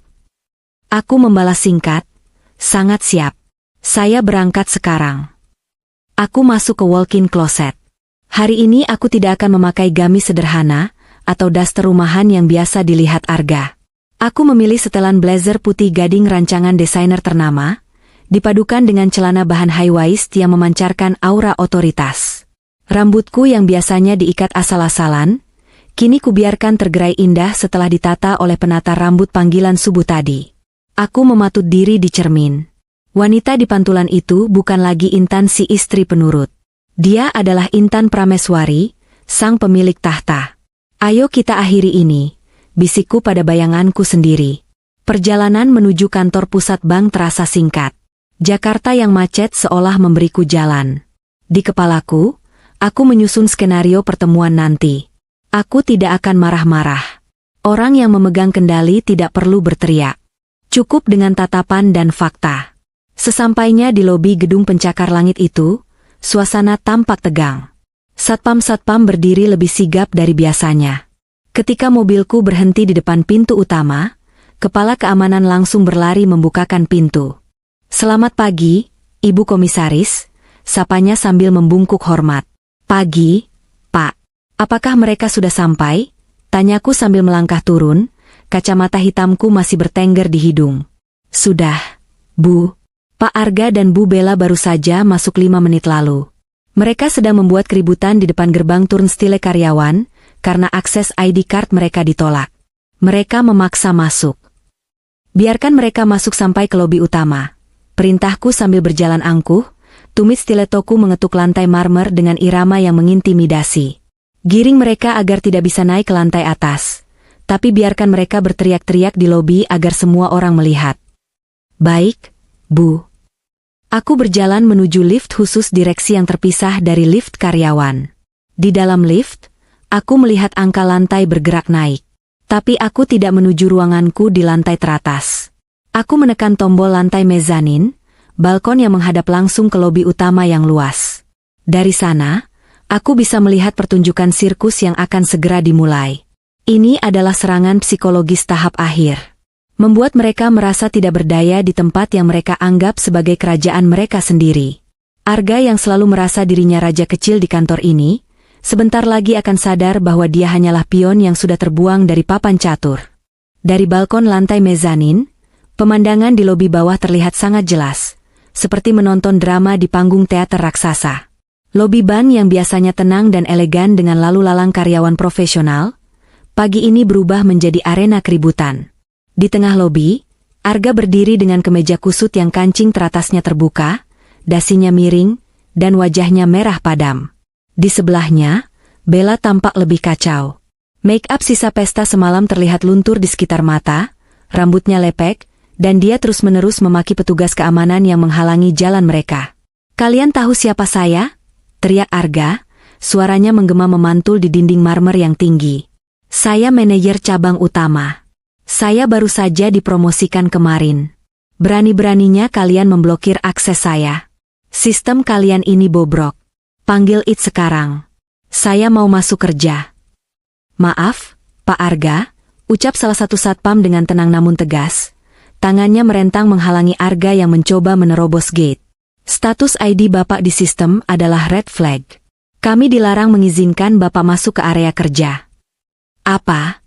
Aku membalas singkat. Sangat siap. Saya berangkat sekarang. Aku masuk ke walk-in closet. Hari ini aku tidak akan memakai gamis sederhana, atau daster rumahan yang biasa dilihat Arga. Aku memilih setelan blazer putih gading rancangan desainer ternama, dipadukan dengan celana bahan high-waist yang memancarkan aura otoritas. Rambutku yang biasanya diikat asal-asalan, kini kubiarkan tergerai indah setelah ditata oleh penata rambut panggilan subuh tadi. Aku mematut diri di cermin. Wanita di pantulan itu bukan lagi Intan si istri penurut. Dia adalah Intan Prameswari, sang pemilik tahta. Ayo kita akhiri ini, bisikku pada bayanganku sendiri. Perjalanan menuju kantor pusat bank terasa singkat. Jakarta yang macet seolah memberiku jalan. Di kepalaku, aku menyusun skenario pertemuan nanti. Aku tidak akan marah-marah. Orang yang memegang kendali tidak perlu berteriak. Cukup dengan tatapan dan fakta. Sesampainya di lobi gedung pencakar langit itu, suasana tampak tegang. Satpam-satpam berdiri lebih sigap dari biasanya. Ketika mobilku berhenti di depan pintu utama, kepala keamanan langsung berlari membukakan pintu. "Selamat pagi, Ibu Komisaris," sapanya sambil membungkuk hormat. "Pagi, Pak. Apakah mereka sudah sampai?" tanyaku sambil melangkah turun, kacamata hitamku masih bertengger di hidung. "Sudah, Bu. Pak Arga dan Bu Bella baru saja masuk 5 menit lalu. Mereka sedang membuat keributan di depan gerbang turnstile karyawan, karena akses ID card mereka ditolak. Mereka memaksa masuk. Biarkan mereka masuk sampai ke lobi utama. Perintahku sambil berjalan angkuh, tumit stiletoku mengetuk lantai marmer dengan irama yang mengintimidasi. Giring mereka agar tidak bisa naik ke lantai atas. Tapi biarkan mereka berteriak-teriak di lobi agar semua orang melihat. "Baik, Bu." Aku berjalan menuju lift khusus direksi yang terpisah dari lift karyawan. Di dalam lift, aku melihat angka lantai bergerak naik. Tapi aku tidak menuju ruanganku di lantai teratas. Aku menekan tombol lantai mezanin, balkon yang menghadap langsung ke lobi utama yang luas. Dari sana, aku bisa melihat pertunjukan sirkus yang akan segera dimulai. Ini adalah serangan psikologis tahap akhir. Membuat mereka merasa tidak berdaya di tempat yang mereka anggap sebagai kerajaan mereka sendiri. Arga yang selalu merasa dirinya raja kecil di kantor ini, sebentar lagi akan sadar bahwa dia hanyalah pion yang sudah terbuang dari papan catur. Dari balkon lantai mezanin, pemandangan di lobi bawah terlihat sangat jelas, seperti menonton drama di panggung teater raksasa. Lobi ban yang biasanya tenang dan elegan dengan lalu lalang karyawan profesional, pagi ini berubah menjadi arena keributan. Di tengah lobi, Arga berdiri dengan kemeja kusut yang kancing teratasnya terbuka, dasinya miring, dan wajahnya merah padam. Di sebelahnya, Bella tampak lebih kacau. Make up sisa pesta semalam terlihat luntur di sekitar mata, rambutnya lepek, dan dia terus-menerus memaki petugas keamanan yang menghalangi jalan mereka. "Kalian tahu siapa saya?" teriak Arga, suaranya menggema memantul di dinding marmer yang tinggi. "Saya manajer cabang utama. Saya baru saja dipromosikan kemarin. Berani-beraninya kalian memblokir akses saya. Sistem kalian ini bobrok. Panggil IT sekarang. Saya mau masuk kerja." "Maaf, Pak Arga," ucap salah satu satpam dengan tenang namun tegas. Tangannya merentang menghalangi Arga yang mencoba menerobos gate. "Status ID Bapak di sistem adalah red flag. Kami dilarang mengizinkan Bapak masuk ke area kerja." "Apa?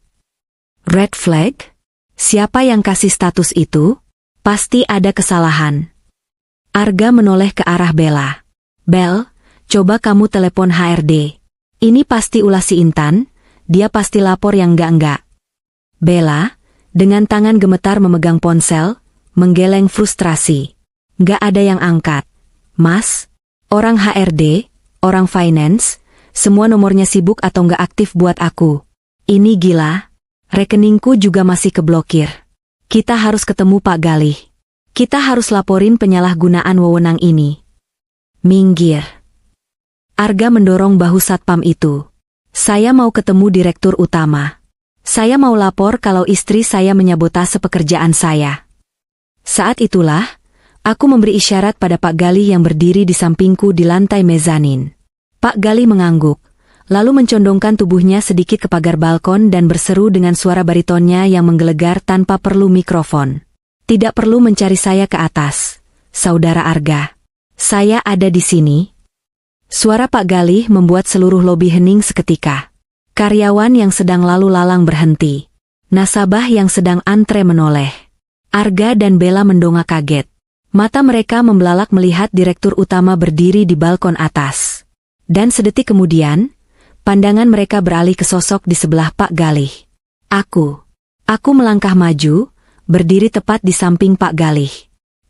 Red flag? Siapa yang kasih status itu? Pasti ada kesalahan." Arga menoleh ke arah Bella. "Bel, coba kamu telepon HRD. Ini pasti ulah si Intan, dia pasti lapor yang enggak-enggak." Bella, dengan tangan gemetar memegang ponsel, menggeleng frustrasi. "Nggak ada yang angkat. Mas, orang HRD, orang finance, semua nomornya sibuk atau nggak aktif buat aku. Ini gila. Rekeningku juga masih keblokir. Kita harus ketemu Pak Galih. Kita harus laporin penyalahgunaan wewenang ini." "Minggir." Arga mendorong bahu satpam itu. "Saya mau ketemu direktur utama. Saya mau lapor kalau istri saya menyabotase pekerjaan saya." Saat itulah, aku memberi isyarat pada Pak Galih yang berdiri di sampingku di lantai mezanin. Pak Galih mengangguk, lalu mencondongkan tubuhnya sedikit ke pagar balkon dan berseru dengan suara baritonnya yang menggelegar tanpa perlu mikrofon. "Tidak perlu mencari saya ke atas, Saudara Arga. Saya ada di sini." Suara Pak Galih membuat seluruh lobi hening seketika. Karyawan yang sedang lalu lalang berhenti. Nasabah yang sedang antre menoleh. Arga dan Bella mendongak kaget. Mata mereka membelalak melihat direktur utama berdiri di balkon atas. Dan sedetik kemudian, pandangan mereka beralih ke sosok di sebelah Pak Galih. Aku melangkah maju, berdiri tepat di samping Pak Galih.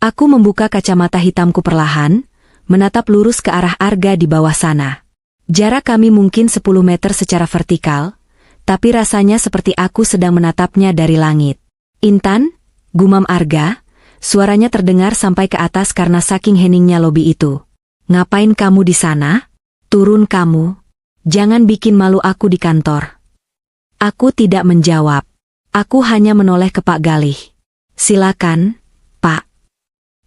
Aku membuka kacamata hitamku perlahan, menatap lurus ke arah Arga di bawah sana. Jarak kami mungkin 10 meter secara vertikal, tapi rasanya seperti aku sedang menatapnya dari langit. "Intan," gumam Arga, suaranya terdengar sampai ke atas karena saking heningnya lobi itu. "Ngapain kamu di sana? Turun kamu. Jangan bikin malu aku di kantor." Aku tidak menjawab. Aku hanya menoleh ke Pak Galih. "Silakan, Pak."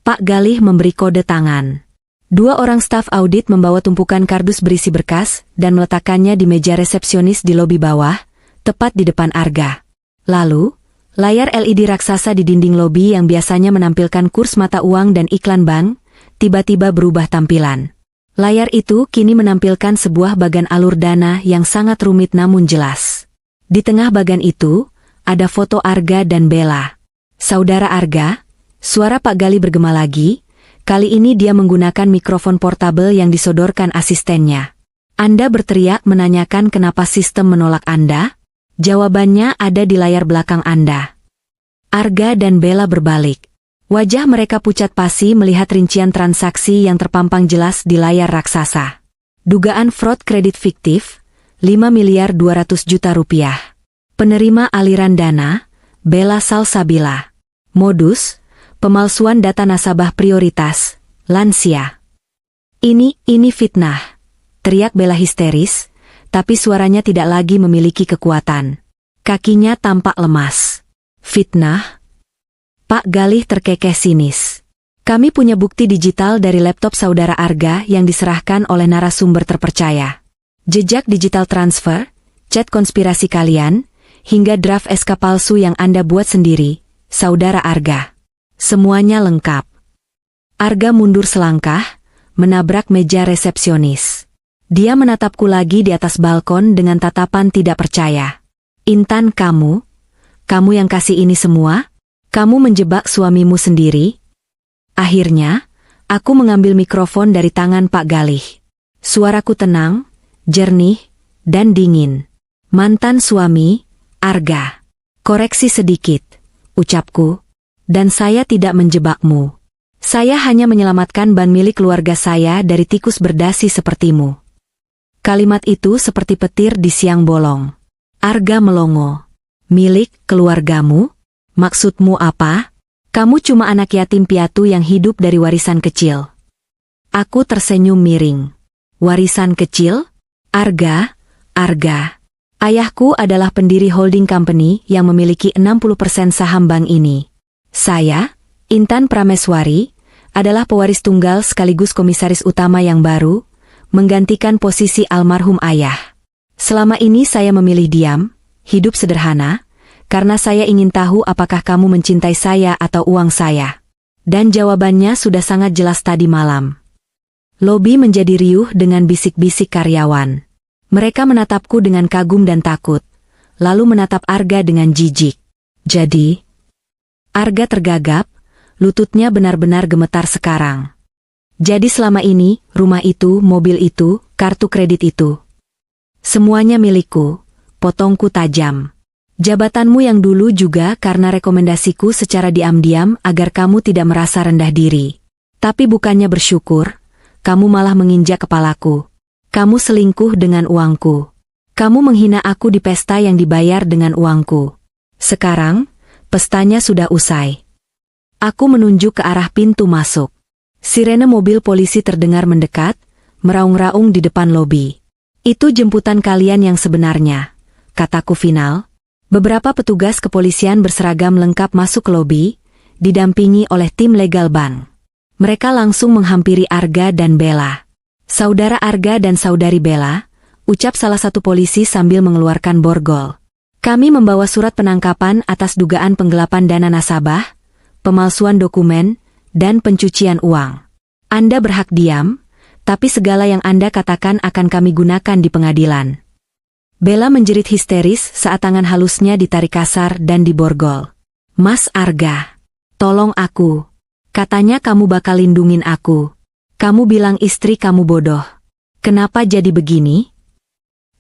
Pak Galih memberi kode tangan. 2 orang staf audit membawa tumpukan kardus berisi berkas dan meletakkannya di meja resepsionis di lobi bawah, tepat di depan Arga. Lalu, layar LED raksasa di dinding lobi yang biasanya menampilkan kurs mata uang dan iklan bank, tiba-tiba berubah tampilan. Layar itu kini menampilkan sebuah bagan alur dana yang sangat rumit namun jelas. Di tengah bagan itu, ada foto Arga dan Bella. "Saudara Arga," suara Pak Galih bergema lagi, kali ini dia menggunakan mikrofon portabel yang disodorkan asistennya. "Anda berteriak menanyakan kenapa sistem menolak Anda? Jawabannya ada di layar belakang Anda." Arga dan Bella berbalik. Wajah mereka pucat pasi melihat rincian transaksi yang terpampang jelas di layar raksasa. Dugaan fraud kredit fiktif, 5.200.000.000 rupiah. Penerima aliran dana, Bella Salsabila. Modus, pemalsuan data nasabah prioritas, lansia. Ini fitnah," teriak Bella histeris, tapi suaranya tidak lagi memiliki kekuatan. Kakinya tampak lemas. "Fitnah?" Pak Galih terkekeh sinis. "Kami punya bukti digital dari laptop saudara Arga yang diserahkan oleh narasumber terpercaya. Jejak digital transfer, chat konspirasi kalian, hingga draft SK palsu yang Anda buat sendiri, saudara Arga. Semuanya lengkap." Arga mundur selangkah, menabrak meja resepsionis. Dia menatapku lagi di atas balkon dengan tatapan tidak percaya. "Intan, kamu yang kasih ini semua? Kamu menjebak suamimu sendiri?" Akhirnya, aku mengambil mikrofon dari tangan Pak Galih. Suaraku tenang, jernih, dan dingin. "Mantan suami, Arga. Koreksi sedikit," ucapku. "Dan saya tidak menjebakmu. Saya hanya menyelamatkan ban milik keluarga saya dari tikus berdasi sepertimu." Kalimat itu seperti petir di siang bolong. Arga melongo. "Milik keluargamu? Maksudmu apa? Kamu cuma anak yatim piatu yang hidup dari warisan kecil." Aku tersenyum miring. "Warisan kecil? Arga. Ayahku adalah pendiri holding company yang memiliki 60% saham bank ini. Saya, Intan Prameswari, adalah pewaris tunggal sekaligus komisaris utama yang baru, menggantikan posisi almarhum ayah. Selama ini saya memilih diam, hidup sederhana, karena saya ingin tahu apakah kamu mencintai saya atau uang saya. Dan jawabannya sudah sangat jelas tadi malam." Lobi menjadi riuh dengan bisik-bisik karyawan. Mereka menatapku dengan kagum dan takut, lalu menatap Arga dengan jijik. "Jadi?" Arga tergagap, lututnya benar-benar gemetar sekarang. "Jadi selama ini, rumah itu, mobil itu, kartu kredit itu, semuanya milikku," potongku tajam. "Jabatanmu yang dulu juga karena rekomendasiku secara diam-diam agar kamu tidak merasa rendah diri. Tapi bukannya bersyukur, kamu malah menginjak kepalaku. Kamu selingkuh dengan uangku. Kamu menghina aku di pesta yang dibayar dengan uangku. Sekarang, pestanya sudah usai." Aku menunjuk ke arah pintu masuk. Sirene mobil polisi terdengar mendekat, meraung-raung di depan lobi. "Itu jemputan kalian yang sebenarnya," kataku final. Beberapa petugas kepolisian berseragam lengkap masuk ke lobi, didampingi oleh tim legal bank. Mereka langsung menghampiri Arga dan Bella. "Saudara Arga dan saudari Bella," ucap salah satu polisi sambil mengeluarkan borgol. "Kami membawa surat penangkapan atas dugaan penggelapan dana nasabah, pemalsuan dokumen, dan pencucian uang. Anda berhak diam, tapi segala yang Anda katakan akan kami gunakan di pengadilan." Bella menjerit histeris saat tangan halusnya ditarik kasar dan diborgol. Mas Arga, tolong aku. Katanya kamu bakal lindungin aku. Kamu bilang istri kamu bodoh. Kenapa jadi begini?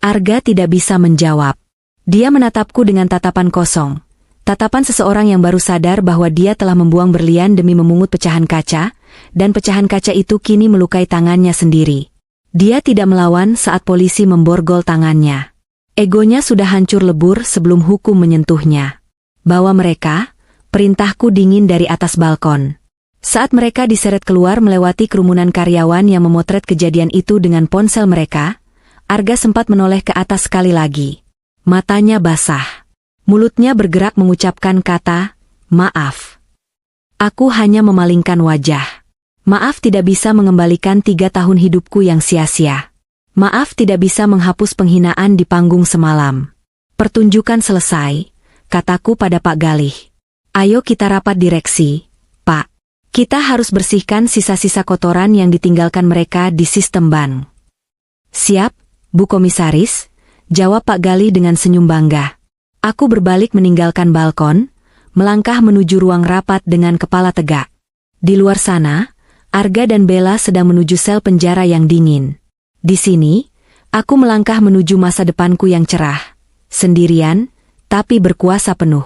Arga tidak bisa menjawab. Dia menatapku dengan tatapan kosong. Tatapan seseorang yang baru sadar bahwa dia telah membuang berlian demi memungut pecahan kaca, dan pecahan kaca itu kini melukai tangannya sendiri. Dia tidak melawan saat polisi memborgol tangannya. Egonya sudah hancur lebur sebelum hukum menyentuhnya. Bawa mereka, perintahku dingin dari atas balkon. Saat mereka diseret keluar melewati kerumunan karyawan yang memotret kejadian itu dengan ponsel mereka, Arga sempat menoleh ke atas sekali lagi. Matanya basah. Mulutnya bergerak mengucapkan kata, maaf. Aku hanya memalingkan wajah. Maaf tidak bisa mengembalikan 3 tahun hidupku yang sia-sia. Maaf tidak bisa menghapus penghinaan di panggung semalam. Pertunjukan selesai, kataku pada Pak Galih. Ayo kita rapat direksi, Pak. Kita harus bersihkan sisa-sisa kotoran yang ditinggalkan mereka di sistem ban. Siap, Bu Komisaris, jawab Pak Galih dengan senyum bangga. Aku berbalik meninggalkan balkon, melangkah menuju ruang rapat dengan kepala tegak. Di luar sana, Arga dan Bella sedang menuju sel penjara yang dingin. Di sini, aku melangkah menuju masa depanku yang cerah. Sendirian, tapi berkuasa penuh.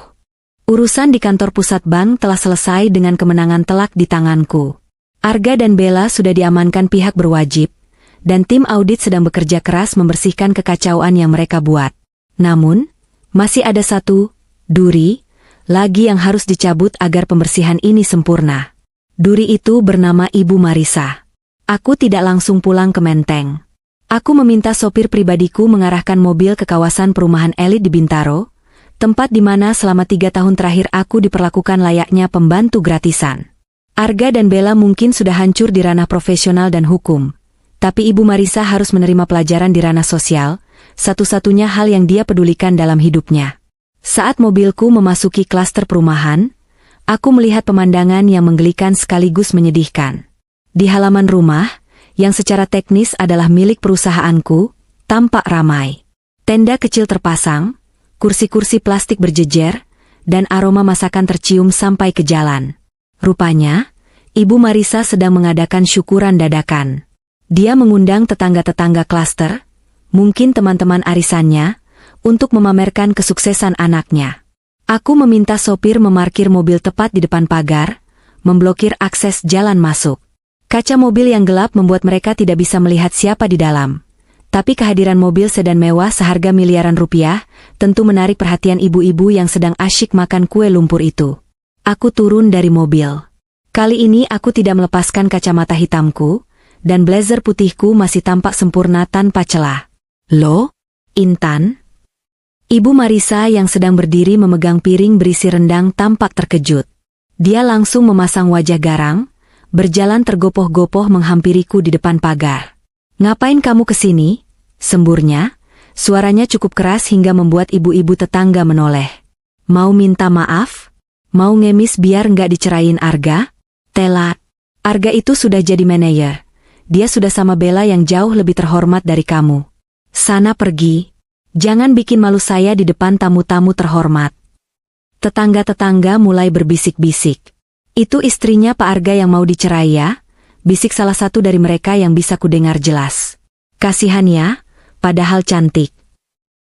Urusan di kantor pusat bank telah selesai dengan kemenangan telak di tanganku. Arga dan Bella sudah diamankan pihak berwajib, dan tim audit sedang bekerja keras membersihkan kekacauan yang mereka buat. Namun, masih ada satu duri lagi yang harus dicabut agar pembersihan ini sempurna. Duri itu bernama Ibu Marisa. Aku tidak langsung pulang ke Menteng. Aku meminta sopir pribadiku mengarahkan mobil ke kawasan perumahan elit di Bintaro, tempat di mana selama 3 tahun terakhir aku diperlakukan layaknya pembantu gratisan. Arga dan Bella mungkin sudah hancur di ranah profesional dan hukum, tapi Ibu Marisa harus menerima pelajaran di ranah sosial, satu-satunya hal yang dia pedulikan dalam hidupnya. Saat mobilku memasuki klaster perumahan, aku melihat pemandangan yang menggelikan sekaligus menyedihkan. Di halaman rumah, yang secara teknis adalah milik perusahaanku, tampak ramai. Tenda kecil terpasang, kursi-kursi plastik berjejer, dan aroma masakan tercium sampai ke jalan. Rupanya, Ibu Marisa sedang mengadakan syukuran dadakan. Dia mengundang tetangga-tetangga klaster, mungkin teman-teman arisannya, untuk memamerkan kesuksesan anaknya. Aku meminta sopir memarkir mobil tepat di depan pagar, memblokir akses jalan masuk. Kaca mobil yang gelap membuat mereka tidak bisa melihat siapa di dalam. Tapi kehadiran mobil sedan mewah seharga miliaran rupiah, tentu menarik perhatian ibu-ibu yang sedang asyik makan kue lumpur itu. Aku turun dari mobil. Kali ini aku tidak melepaskan kacamata hitamku, dan blazer putihku masih tampak sempurna tanpa celah. Loh, Intan? Ibu Marisa yang sedang berdiri memegang piring berisi rendang tampak terkejut. Dia langsung memasang wajah garang, berjalan tergopoh-gopoh menghampiriku di depan pagar. Ngapain kamu kesini? Semburnya, suaranya cukup keras hingga membuat ibu-ibu tetangga menoleh. Mau minta maaf? Mau ngemis biar nggak dicerain Arga? Telat. Arga itu sudah jadi manajer. Dia sudah sama Bella yang jauh lebih terhormat dari kamu. Sana pergi. Jangan bikin malu saya di depan tamu-tamu terhormat. Tetangga-tetangga mulai berbisik-bisik. Itu istrinya Pak Arga yang mau dicerai ya? Bisik salah satu dari mereka yang bisa kudengar jelas. Kasihan ya, padahal cantik.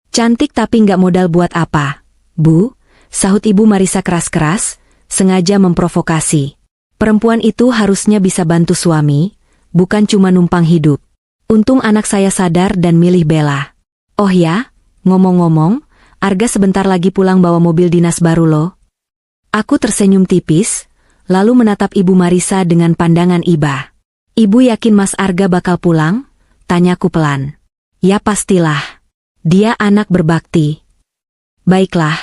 Cantik tapi nggak modal buat apa, Bu? Sahut Ibu Marisa keras-keras, sengaja memprovokasi. Perempuan itu harusnya bisa bantu suami, bukan cuma numpang hidup. Untung anak saya sadar dan milih Bella. Oh ya, ngomong-ngomong, Arga sebentar lagi pulang bawa mobil dinas baru loh. Aku tersenyum tipis, lalu menatap Ibu Marisa dengan pandangan iba. Ibu yakin Mas Arga bakal pulang? Tanyaku pelan. Ya pastilah. Dia anak berbakti. Baiklah,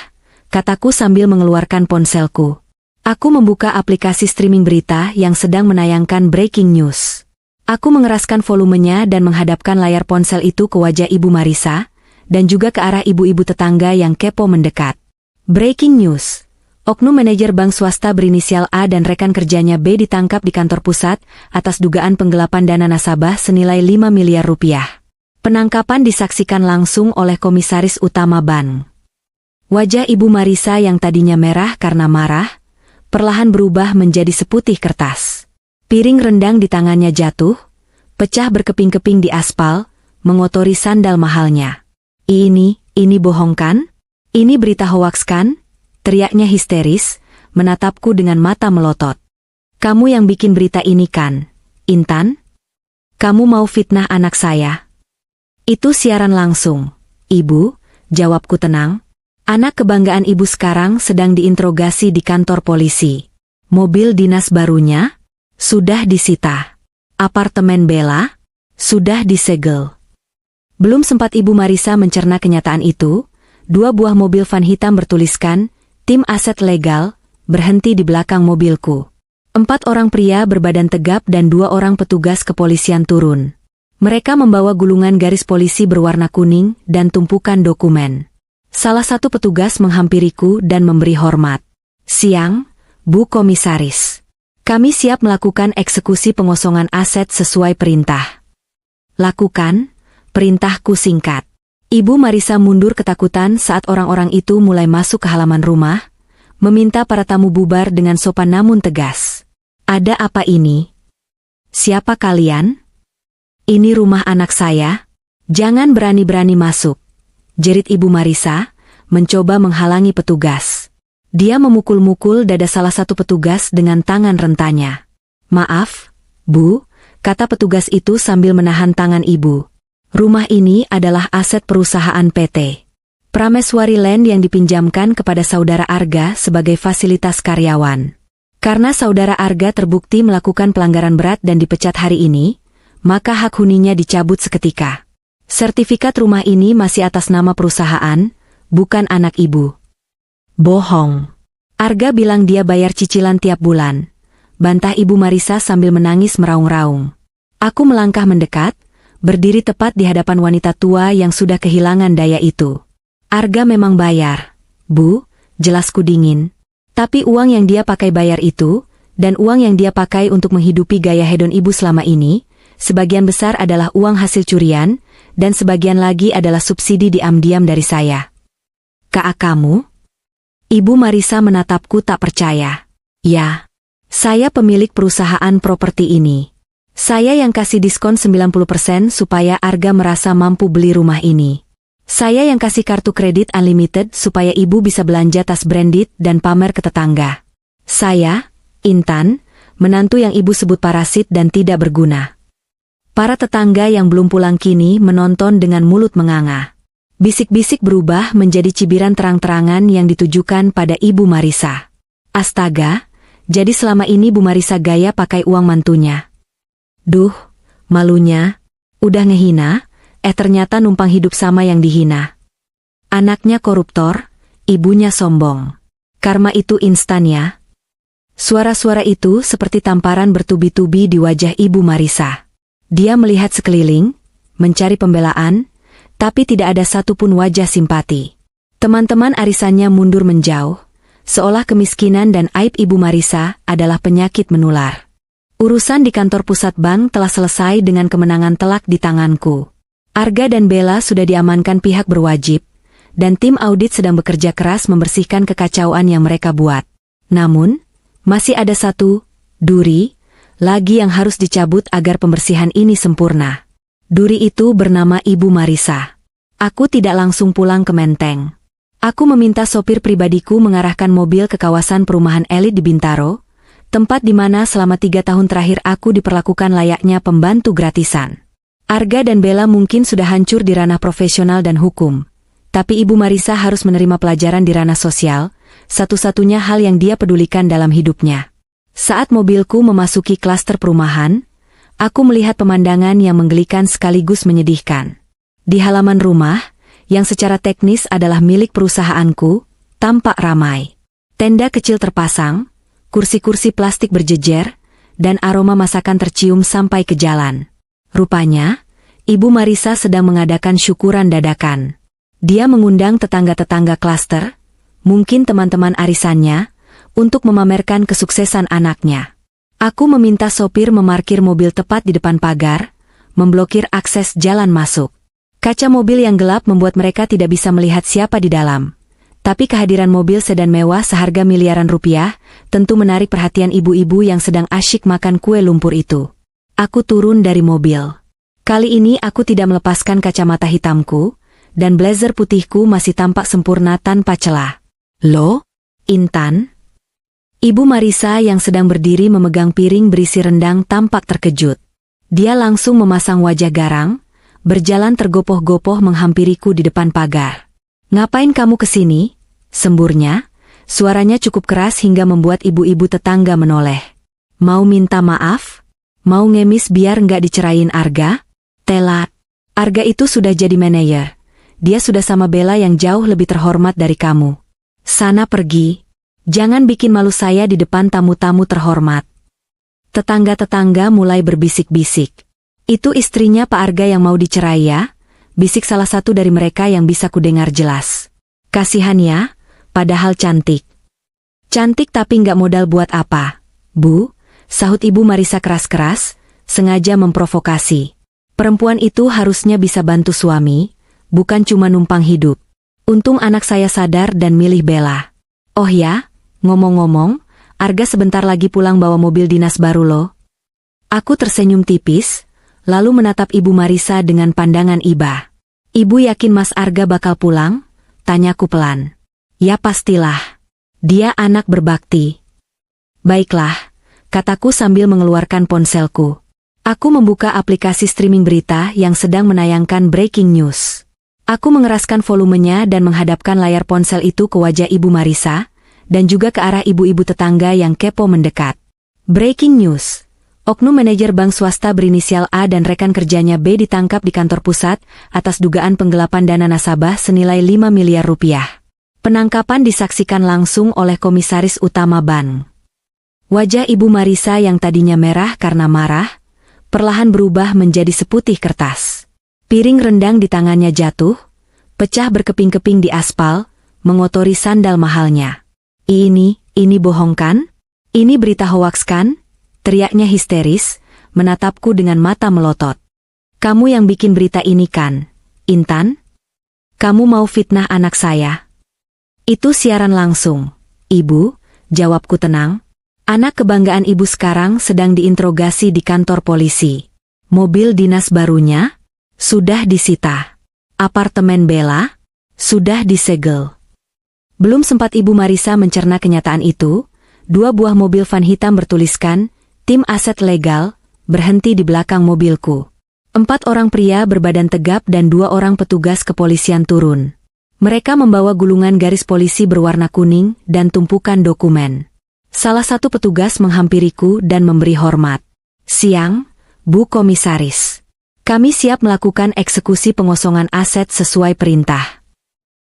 kataku sambil mengeluarkan ponselku. Aku membuka aplikasi streaming berita yang sedang menayangkan breaking news. Aku mengeraskan volumenya dan menghadapkan layar ponsel itu ke wajah Ibu Marisa, dan juga ke arah ibu-ibu tetangga yang kepo mendekat. Breaking news. Oknum manajer bank swasta berinisial A dan rekan kerjanya B ditangkap di kantor pusat atas dugaan penggelapan dana nasabah senilai 5 miliar rupiah. Penangkapan disaksikan langsung oleh Komisaris Utama Ban. Wajah Ibu Marisa yang tadinya merah karena marah, perlahan berubah menjadi seputih kertas. Piring rendang di tangannya jatuh, pecah berkeping-keping di aspal, mengotori sandal mahalnya. Ini bohong kan? Ini berita hoaks kan? Teriaknya histeris, menatapku dengan mata melotot. Kamu yang bikin berita ini kan, Intan? Kamu mau fitnah anak saya? Itu siaran langsung. Ibu, jawabku tenang. Anak kebanggaan ibu sekarang sedang diinterogasi di kantor polisi. Mobil dinas barunya sudah disita. Apartemen Bella sudah disegel. Belum sempat Ibu Marisa mencerna kenyataan itu, 2 buah mobil van hitam bertuliskan Tim Aset Legal berhenti di belakang mobilku. 4 orang pria berbadan tegap dan 2 orang petugas kepolisian turun. Mereka membawa gulungan garis polisi berwarna kuning dan tumpukan dokumen. Salah satu petugas menghampiriku dan memberi hormat. "Siang, Bu Komisaris. Kami siap melakukan eksekusi pengosongan aset sesuai perintah." "Lakukan," perintahku singkat. Ibu Marisa mundur ketakutan saat orang-orang itu mulai masuk ke halaman rumah, meminta para tamu bubar dengan sopan namun tegas. "Ada apa ini? Siapa kalian? Ini rumah anak saya. Jangan berani-berani masuk," jerit Ibu Marisa, mencoba menghalangi petugas. Dia memukul-mukul dada salah satu petugas dengan tangan rentanya. "Maaf, Bu," kata petugas itu sambil menahan tangan ibu. "Rumah ini adalah aset perusahaan PT Prameswari Land yang dipinjamkan kepada Saudara Arga sebagai fasilitas karyawan. Karena Saudara Arga terbukti melakukan pelanggaran berat dan dipecat hari ini, maka hak huninya dicabut seketika. Sertifikat rumah ini masih atas nama perusahaan, bukan anak ibu." "Bohong. Arga bilang dia bayar cicilan tiap bulan," bantah Ibu Marisa sambil menangis meraung-raung. Aku melangkah mendekat, berdiri tepat di hadapan wanita tua yang sudah kehilangan daya itu. "Arga memang bayar, Bu," jelasku dingin. "Tapi uang yang dia pakai bayar itu, dan uang yang dia pakai untuk menghidupi gaya hedon ibu selama ini, sebagian besar adalah uang hasil curian, dan sebagian lagi adalah subsidi diam-diam dari saya." "Kak kamu?" Ibu Marisa menatapku tak percaya. "Ya, saya pemilik perusahaan properti ini. Saya yang kasih diskon 90% supaya Arga merasa mampu beli rumah ini. Saya yang kasih kartu kredit unlimited supaya ibu bisa belanja tas branded dan pamer ke tetangga. Saya, Intan, menantu yang ibu sebut parasit dan tidak berguna." Para tetangga yang belum pulang kini menonton dengan mulut menganga. Bisik-bisik berubah menjadi cibiran terang-terangan yang ditujukan pada Ibu Marisa. Astaga, jadi selama ini Bu Marisa gaya pakai uang mantunya. Duh, malunya, udah ngehina, ternyata numpang hidup sama yang dihina. Anaknya koruptor, ibunya sombong. Karma itu instan ya. Suara-suara itu seperti tamparan bertubi-tubi di wajah Ibu Marisa. Dia melihat sekeliling, mencari pembelaan, tapi tidak ada satupun wajah simpati. Teman-teman arisannya mundur menjauh, seolah kemiskinan dan aib Ibu Marisa adalah penyakit menular. Urusan di kantor pusat bank telah selesai dengan kemenangan telak di tanganku. Arga dan Bella sudah diamankan pihak berwajib, dan tim audit sedang bekerja keras membersihkan kekacauan yang mereka buat. Namun, masih ada satu duri lagi yang harus dicabut agar pembersihan ini sempurna. Duri itu bernama Ibu Marisa. Aku tidak langsung pulang ke Menteng. Aku meminta sopir pribadiku mengarahkan mobil ke kawasan perumahan elit di Bintaro, tempat di mana selama 3 tahun terakhir aku diperlakukan layaknya pembantu gratisan. Arga dan Bella mungkin sudah hancur di ranah profesional dan hukum, tapi Ibu Marisa harus menerima pelajaran di ranah sosial, satu-satunya hal yang dia pedulikan dalam hidupnya. Saat mobilku memasuki klaster perumahan, aku melihat pemandangan yang menggelikan sekaligus menyedihkan. Di halaman rumah, yang secara teknis adalah milik perusahaanku, tampak ramai. Tenda kecil terpasang, kursi-kursi plastik berjejer, dan aroma masakan tercium sampai ke jalan. Rupanya, Ibu Marisa sedang mengadakan syukuran dadakan. Dia mengundang tetangga-tetangga klaster, mungkin teman-teman arisannya, untuk memamerkan kesuksesan anaknya. Aku meminta sopir memarkir mobil tepat di depan pagar, memblokir akses jalan masuk. Kaca mobil yang gelap membuat mereka tidak bisa melihat siapa di dalam. Tapi kehadiran mobil sedan mewah seharga miliaran rupiah tentu menarik perhatian ibu-ibu yang sedang asyik makan kue lumpur itu. Aku turun dari mobil. Kali ini aku tidak melepaskan kacamata hitamku, dan blazer putihku masih tampak sempurna tanpa celah. Loh, Intan? Ibu Marisa yang sedang berdiri memegang piring berisi rendang tampak terkejut. Dia langsung memasang wajah garang, berjalan tergopoh-gopoh menghampiriku di depan pagar. "Ngapain kamu kesini?" semburnya. Suaranya cukup keras hingga membuat ibu-ibu tetangga menoleh. "Mau minta maaf? Mau ngemis biar nggak dicerain Arga?" "Telat. Arga itu sudah jadi manajer. Dia sudah sama Bella yang jauh lebih terhormat dari kamu. Sana pergi. Jangan bikin malu saya di depan tamu-tamu terhormat." Tetangga-tetangga mulai berbisik-bisik. "Itu istrinya Pak Arga yang mau dicerai ya?" bisik salah satu dari mereka yang bisa kudengar jelas. "Kasihan ya, padahal cantik." "Cantik tapi nggak modal buat apa, Bu?" sahut Ibu Marisa keras-keras, sengaja memprovokasi. "Perempuan itu harusnya bisa bantu suami, bukan cuma numpang hidup. Untung anak saya sadar dan milih Bella. Oh ya, ngomong-ngomong, Arga sebentar lagi pulang bawa mobil dinas baru loh." Aku tersenyum tipis, lalu menatap Ibu Marisa dengan pandangan iba. "Ibu yakin Mas Arga bakal pulang?" tanyaku pelan. "Ya pastilah. Dia anak berbakti." "Baiklah," kataku sambil mengeluarkan ponselku. Aku membuka aplikasi streaming berita yang sedang menayangkan breaking news. Aku mengeraskan volumenya dan menghadapkan layar ponsel itu ke wajah Ibu Marisa, dan juga ke arah ibu-ibu tetangga yang kepo mendekat. Breaking news. Oknum manajer bank swasta berinisial A dan rekan kerjanya B ditangkap di kantor pusat atas dugaan penggelapan dana nasabah senilai 5 miliar rupiah. Penangkapan disaksikan langsung oleh komisaris utama bank. Wajah Ibu Marisa yang tadinya merah karena marah, perlahan berubah menjadi seputih kertas. Piring rendang di tangannya jatuh, pecah berkeping-keping di aspal, mengotori sandal mahalnya. Ini bohong kan? Ini berita hoaks kan?" teriaknya histeris, menatapku dengan mata melotot. "Kamu yang bikin berita ini kan, Intan? Kamu mau fitnah anak saya?" "Itu siaran langsung, Ibu," jawabku tenang. "Anak kebanggaan Ibu sekarang sedang diinterogasi di kantor polisi. Mobil dinas barunya sudah disita. Apartemen Bella sudah disegel." Belum sempat Ibu Marisa mencerna kenyataan itu, 2 buah mobil van hitam bertuliskan "Tim Aset Legal" berhenti di belakang mobilku. 4 orang pria berbadan tegap dan 2 orang petugas kepolisian turun. Mereka membawa gulungan garis polisi berwarna kuning dan tumpukan dokumen. Salah satu petugas menghampiriku dan memberi hormat. "Siang, Bu Komisaris. Kami siap melakukan eksekusi pengosongan aset sesuai perintah."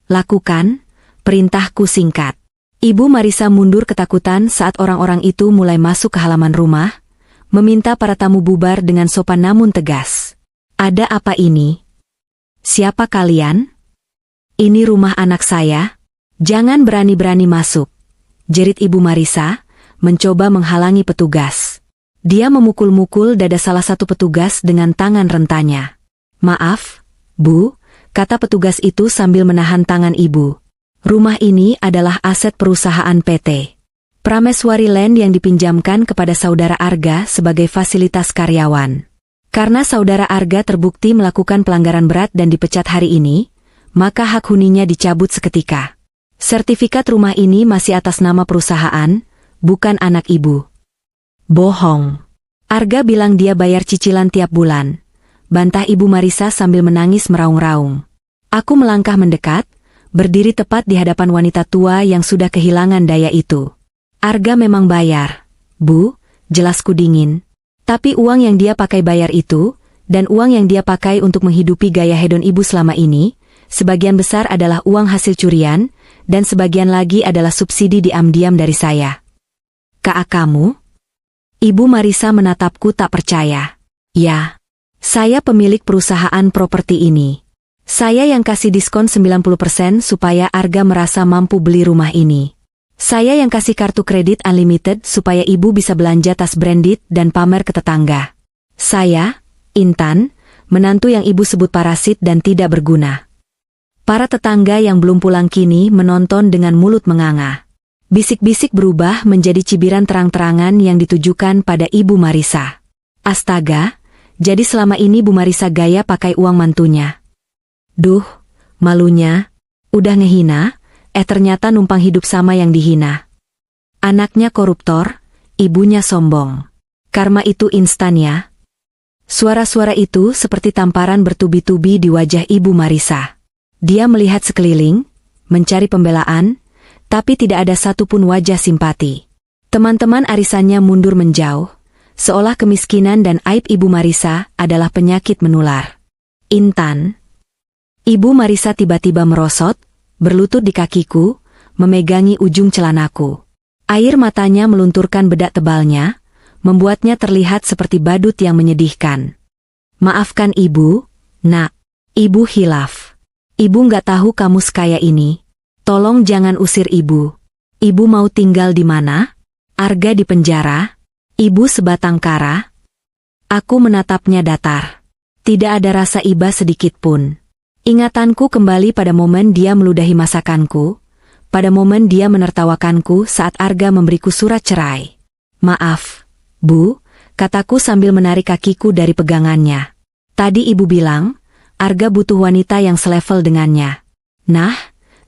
"Lakukan," perintahku singkat. Ibu Marisa mundur ketakutan saat orang-orang itu mulai masuk ke halaman rumah, meminta para tamu bubar dengan sopan namun tegas. "Ada apa ini? Siapa kalian? Ini rumah anak saya. Jangan berani-berani masuk," jerit Ibu Marisa, mencoba menghalangi petugas. Dia memukul-mukul dada salah satu petugas dengan tangan rentanya. "Maaf, Bu," kata petugas itu sambil menahan tangan ibu. "Rumah ini adalah aset perusahaan PT Prameswari Land yang dipinjamkan kepada saudara Arga sebagai fasilitas karyawan. Karena saudara Arga terbukti melakukan pelanggaran berat dan dipecat hari ini, maka hak huninya dicabut seketika. Sertifikat rumah ini masih atas nama perusahaan, bukan anak Ibu." "Bohong. Arga bilang dia bayar cicilan tiap bulan," bantah Ibu Marisa sambil menangis meraung-raung. Aku melangkah mendekat, berdiri tepat di hadapan wanita tua yang sudah kehilangan daya itu. "Arga memang bayar, Bu," jelasku dingin. "Tapi uang yang dia pakai bayar itu, dan uang yang dia pakai untuk menghidupi gaya hedon Ibu selama ini, sebagian besar adalah uang hasil curian, dan sebagian lagi adalah subsidi diam-diam dari saya." "Kak kamu?" Ibu Marisa menatapku tak percaya. "Ya, saya pemilik perusahaan properti ini. Saya yang kasih diskon 90% supaya Arga merasa mampu beli rumah ini. Saya yang kasih kartu kredit unlimited supaya Ibu bisa belanja tas branded dan pamer ke tetangga. Saya, Intan, menantu yang ibu sebut parasit dan tidak berguna. Para tetangga yang belum pulang kini menonton dengan mulut menganga. Bisik-bisik berubah menjadi cibiran terang-terangan yang ditujukan pada Ibu Marisa. Astaga, jadi selama ini Bu Marisa gaya pakai uang mantunya. Duh, malunya, udah ngehina, ternyata numpang hidup sama yang dihina. Anaknya koruptor, ibunya sombong. Karma itu instan ya. Suara-suara itu seperti tamparan bertubi-tubi di wajah Ibu Marisa. Dia melihat sekeliling, mencari pembelaan, tapi tidak ada satupun wajah simpati. Teman-teman arisannya mundur menjauh, seolah kemiskinan dan aib Ibu Marisa adalah penyakit menular. Intan. Ibu Marisa tiba-tiba merosot, berlutut di kakiku, memegangi ujung celanaku. Air matanya melunturkan bedak tebalnya, membuatnya terlihat seperti badut yang menyedihkan. Maafkan ibu, nak. Ibu hilaf. Ibu nggak tahu kamu sekaya ini. Tolong jangan usir ibu. Ibu mau tinggal di mana? Arga di penjara? Ibu sebatang kara? Aku menatapnya datar. Tidak ada rasa iba sedikit pun. Ingatanku kembali pada momen dia meludahi masakanku, pada momen dia menertawakanku saat Arga memberiku surat cerai. Maaf, Bu, kataku sambil menarik kakiku dari pegangannya. Tadi ibu bilang, Arga butuh wanita yang selevel dengannya. Nah,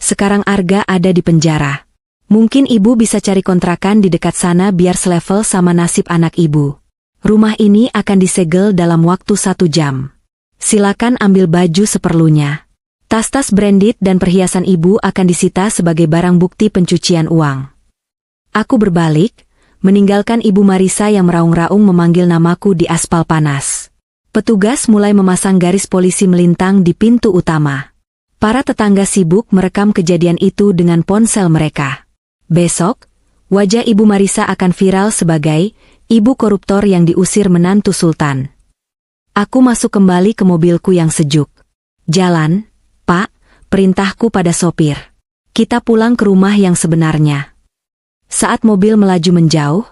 sekarang Arga ada di penjara. Mungkin ibu bisa cari kontrakan di dekat sana biar selevel sama nasib anak ibu. Rumah ini akan disegel dalam waktu 1 jam. Silakan ambil baju seperlunya. Tas-tas branded dan perhiasan ibu akan disita sebagai barang bukti pencucian uang. Aku berbalik, meninggalkan Ibu Marisa yang meraung-raung memanggil namaku di aspal panas. Petugas mulai memasang garis polisi melintang di pintu utama. Para tetangga sibuk merekam kejadian itu dengan ponsel mereka. Besok, wajah Ibu Marisa akan viral sebagai ibu koruptor yang diusir menantu sultan. Aku masuk kembali ke mobilku yang sejuk. Jalan, Pak, perintahku pada sopir. Kita pulang ke rumah yang sebenarnya. Saat mobil melaju menjauh,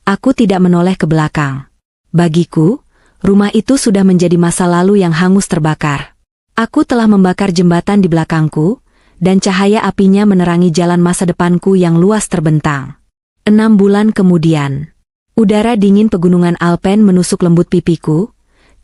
aku tidak menoleh ke belakang. Bagiku, rumah itu sudah menjadi masa lalu yang hangus terbakar. Aku telah membakar jembatan di belakangku, dan cahaya apinya menerangi jalan masa depanku yang luas terbentang. 6 bulan kemudian, udara dingin pegunungan Alpen menusuk lembut pipiku,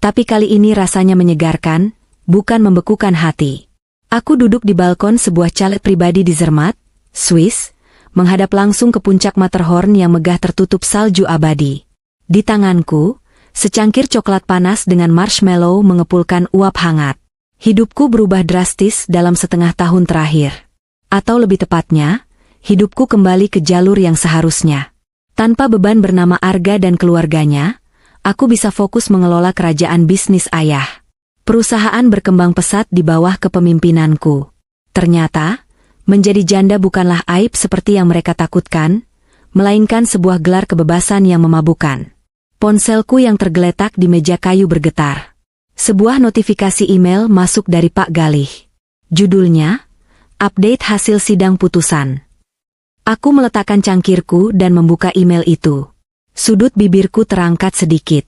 tapi kali ini rasanya menyegarkan, bukan membekukan hati. Aku duduk di balkon sebuah chalet pribadi di Zermatt, Swiss, menghadap langsung ke puncak Matterhorn yang megah tertutup salju abadi. Di tanganku, secangkir coklat panas dengan marshmallow mengepulkan uap hangat. Hidupku berubah drastis dalam setengah tahun terakhir. Atau lebih tepatnya, hidupku kembali ke jalur yang seharusnya. Tanpa beban bernama Arga dan keluarganya, aku bisa fokus mengelola kerajaan bisnis ayah. Perusahaan berkembang pesat di bawah kepemimpinanku. Ternyata, menjadi janda bukanlah aib seperti yang mereka takutkan, melainkan sebuah gelar kebebasan yang memabukkan. Ponselku yang tergeletak di meja kayu bergetar. Sebuah notifikasi email masuk dari Pak Galih. Judulnya, Update Hasil Sidang Putusan. Aku meletakkan cangkirku dan membuka email itu. Sudut bibirku terangkat sedikit.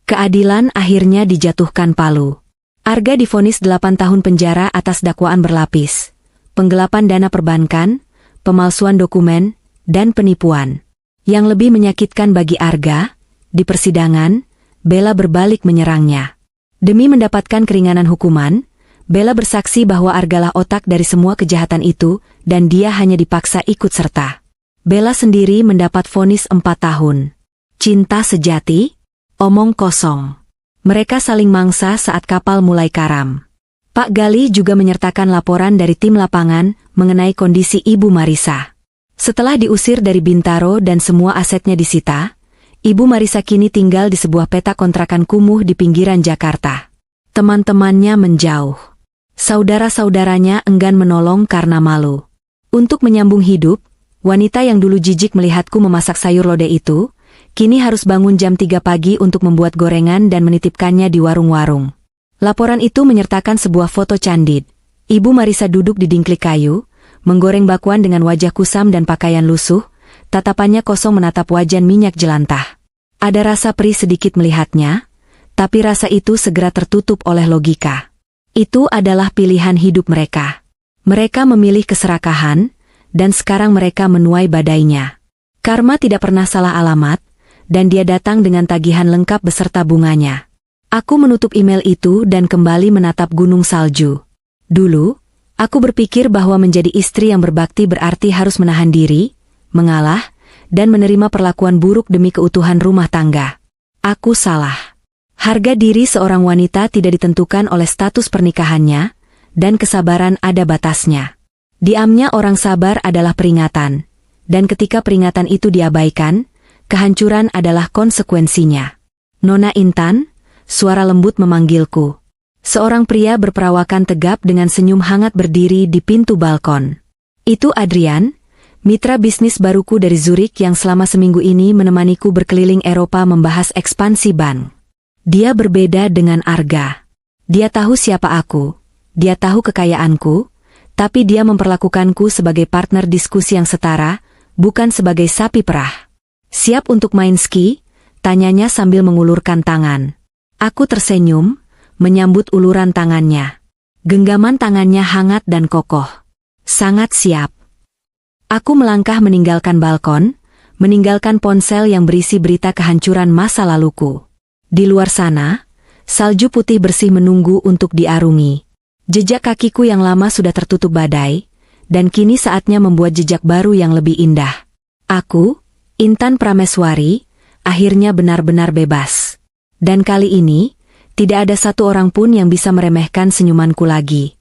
Keadilan akhirnya dijatuhkan palu. Arga divonis 8 tahun penjara atas dakwaan berlapis. Penggelapan dana perbankan, pemalsuan dokumen, dan penipuan. Yang lebih menyakitkan bagi Arga, di persidangan, Bella berbalik menyerangnya. Demi mendapatkan keringanan hukuman, Bella bersaksi bahwa Argalah otak dari semua kejahatan itu, dan dia hanya dipaksa ikut serta. Bella sendiri mendapat vonis 4 tahun. Cinta sejati? Omong kosong. Mereka saling mangsa saat kapal mulai karam. Pak Galih juga menyertakan laporan dari tim lapangan mengenai kondisi Ibu Marisa. Setelah diusir dari Bintaro dan semua asetnya disita, Ibu Marisa kini tinggal di sebuah petak kontrakan kumuh di pinggiran Jakarta. Teman-temannya menjauh. Saudara-saudaranya enggan menolong karena malu. Untuk menyambung hidup, wanita yang dulu jijik melihatku memasak sayur lodeh itu, kini harus bangun jam 3 pagi untuk membuat gorengan dan menitipkannya di warung-warung. Laporan itu menyertakan sebuah foto candid. Ibu Marisa duduk di dingklik kayu, menggoreng bakwan dengan wajah kusam dan pakaian lusuh, tatapannya kosong menatap wajan minyak jelantah. Ada rasa perih sedikit melihatnya, Tapi rasa itu segera tertutup oleh logika. Itu adalah pilihan hidup mereka. Mereka memilih keserakahan, dan sekarang mereka menuai badainya. Karma tidak pernah salah alamat, dan dia datang dengan tagihan lengkap beserta bunganya. Aku menutup email itu dan kembali menatap gunung salju. Dulu, aku berpikir bahwa menjadi istri yang berbakti berarti harus menahan diri, mengalah, dan menerima perlakuan buruk demi keutuhan rumah tangga. Aku salah. Harga diri seorang wanita tidak ditentukan oleh status pernikahannya, dan kesabaran ada batasnya. Diamnya orang sabar adalah peringatan, dan ketika peringatan itu diabaikan, kehancuran adalah konsekuensinya. Nona Intan, suara lembut memanggilku. Seorang pria berperawakan tegap dengan senyum hangat berdiri di pintu balkon. Itu Adrian, mitra bisnis baruku dari Zurich yang selama seminggu ini menemaniku berkeliling Eropa membahas ekspansi bank. Dia berbeda dengan Arga. Dia tahu siapa aku, dia tahu kekayaanku, tapi dia memperlakukanku sebagai partner diskusi yang setara, bukan sebagai sapi perah. Siap untuk main ski? Tanyanya sambil mengulurkan tangan. Aku tersenyum, menyambut uluran tangannya. Genggaman tangannya hangat dan kokoh. Sangat siap. Aku melangkah meninggalkan balkon, meninggalkan ponsel yang berisi berita kehancuran masa laluku. Di luar sana, salju putih bersih menunggu untuk diarungi. Jejak kakiku yang lama sudah tertutup badai, dan kini saatnya membuat jejak baru yang lebih indah. Aku, Intan Prameswari, akhirnya benar-benar bebas. Dan kali ini, tidak ada satu orang pun yang bisa meremehkan senyumanku lagi.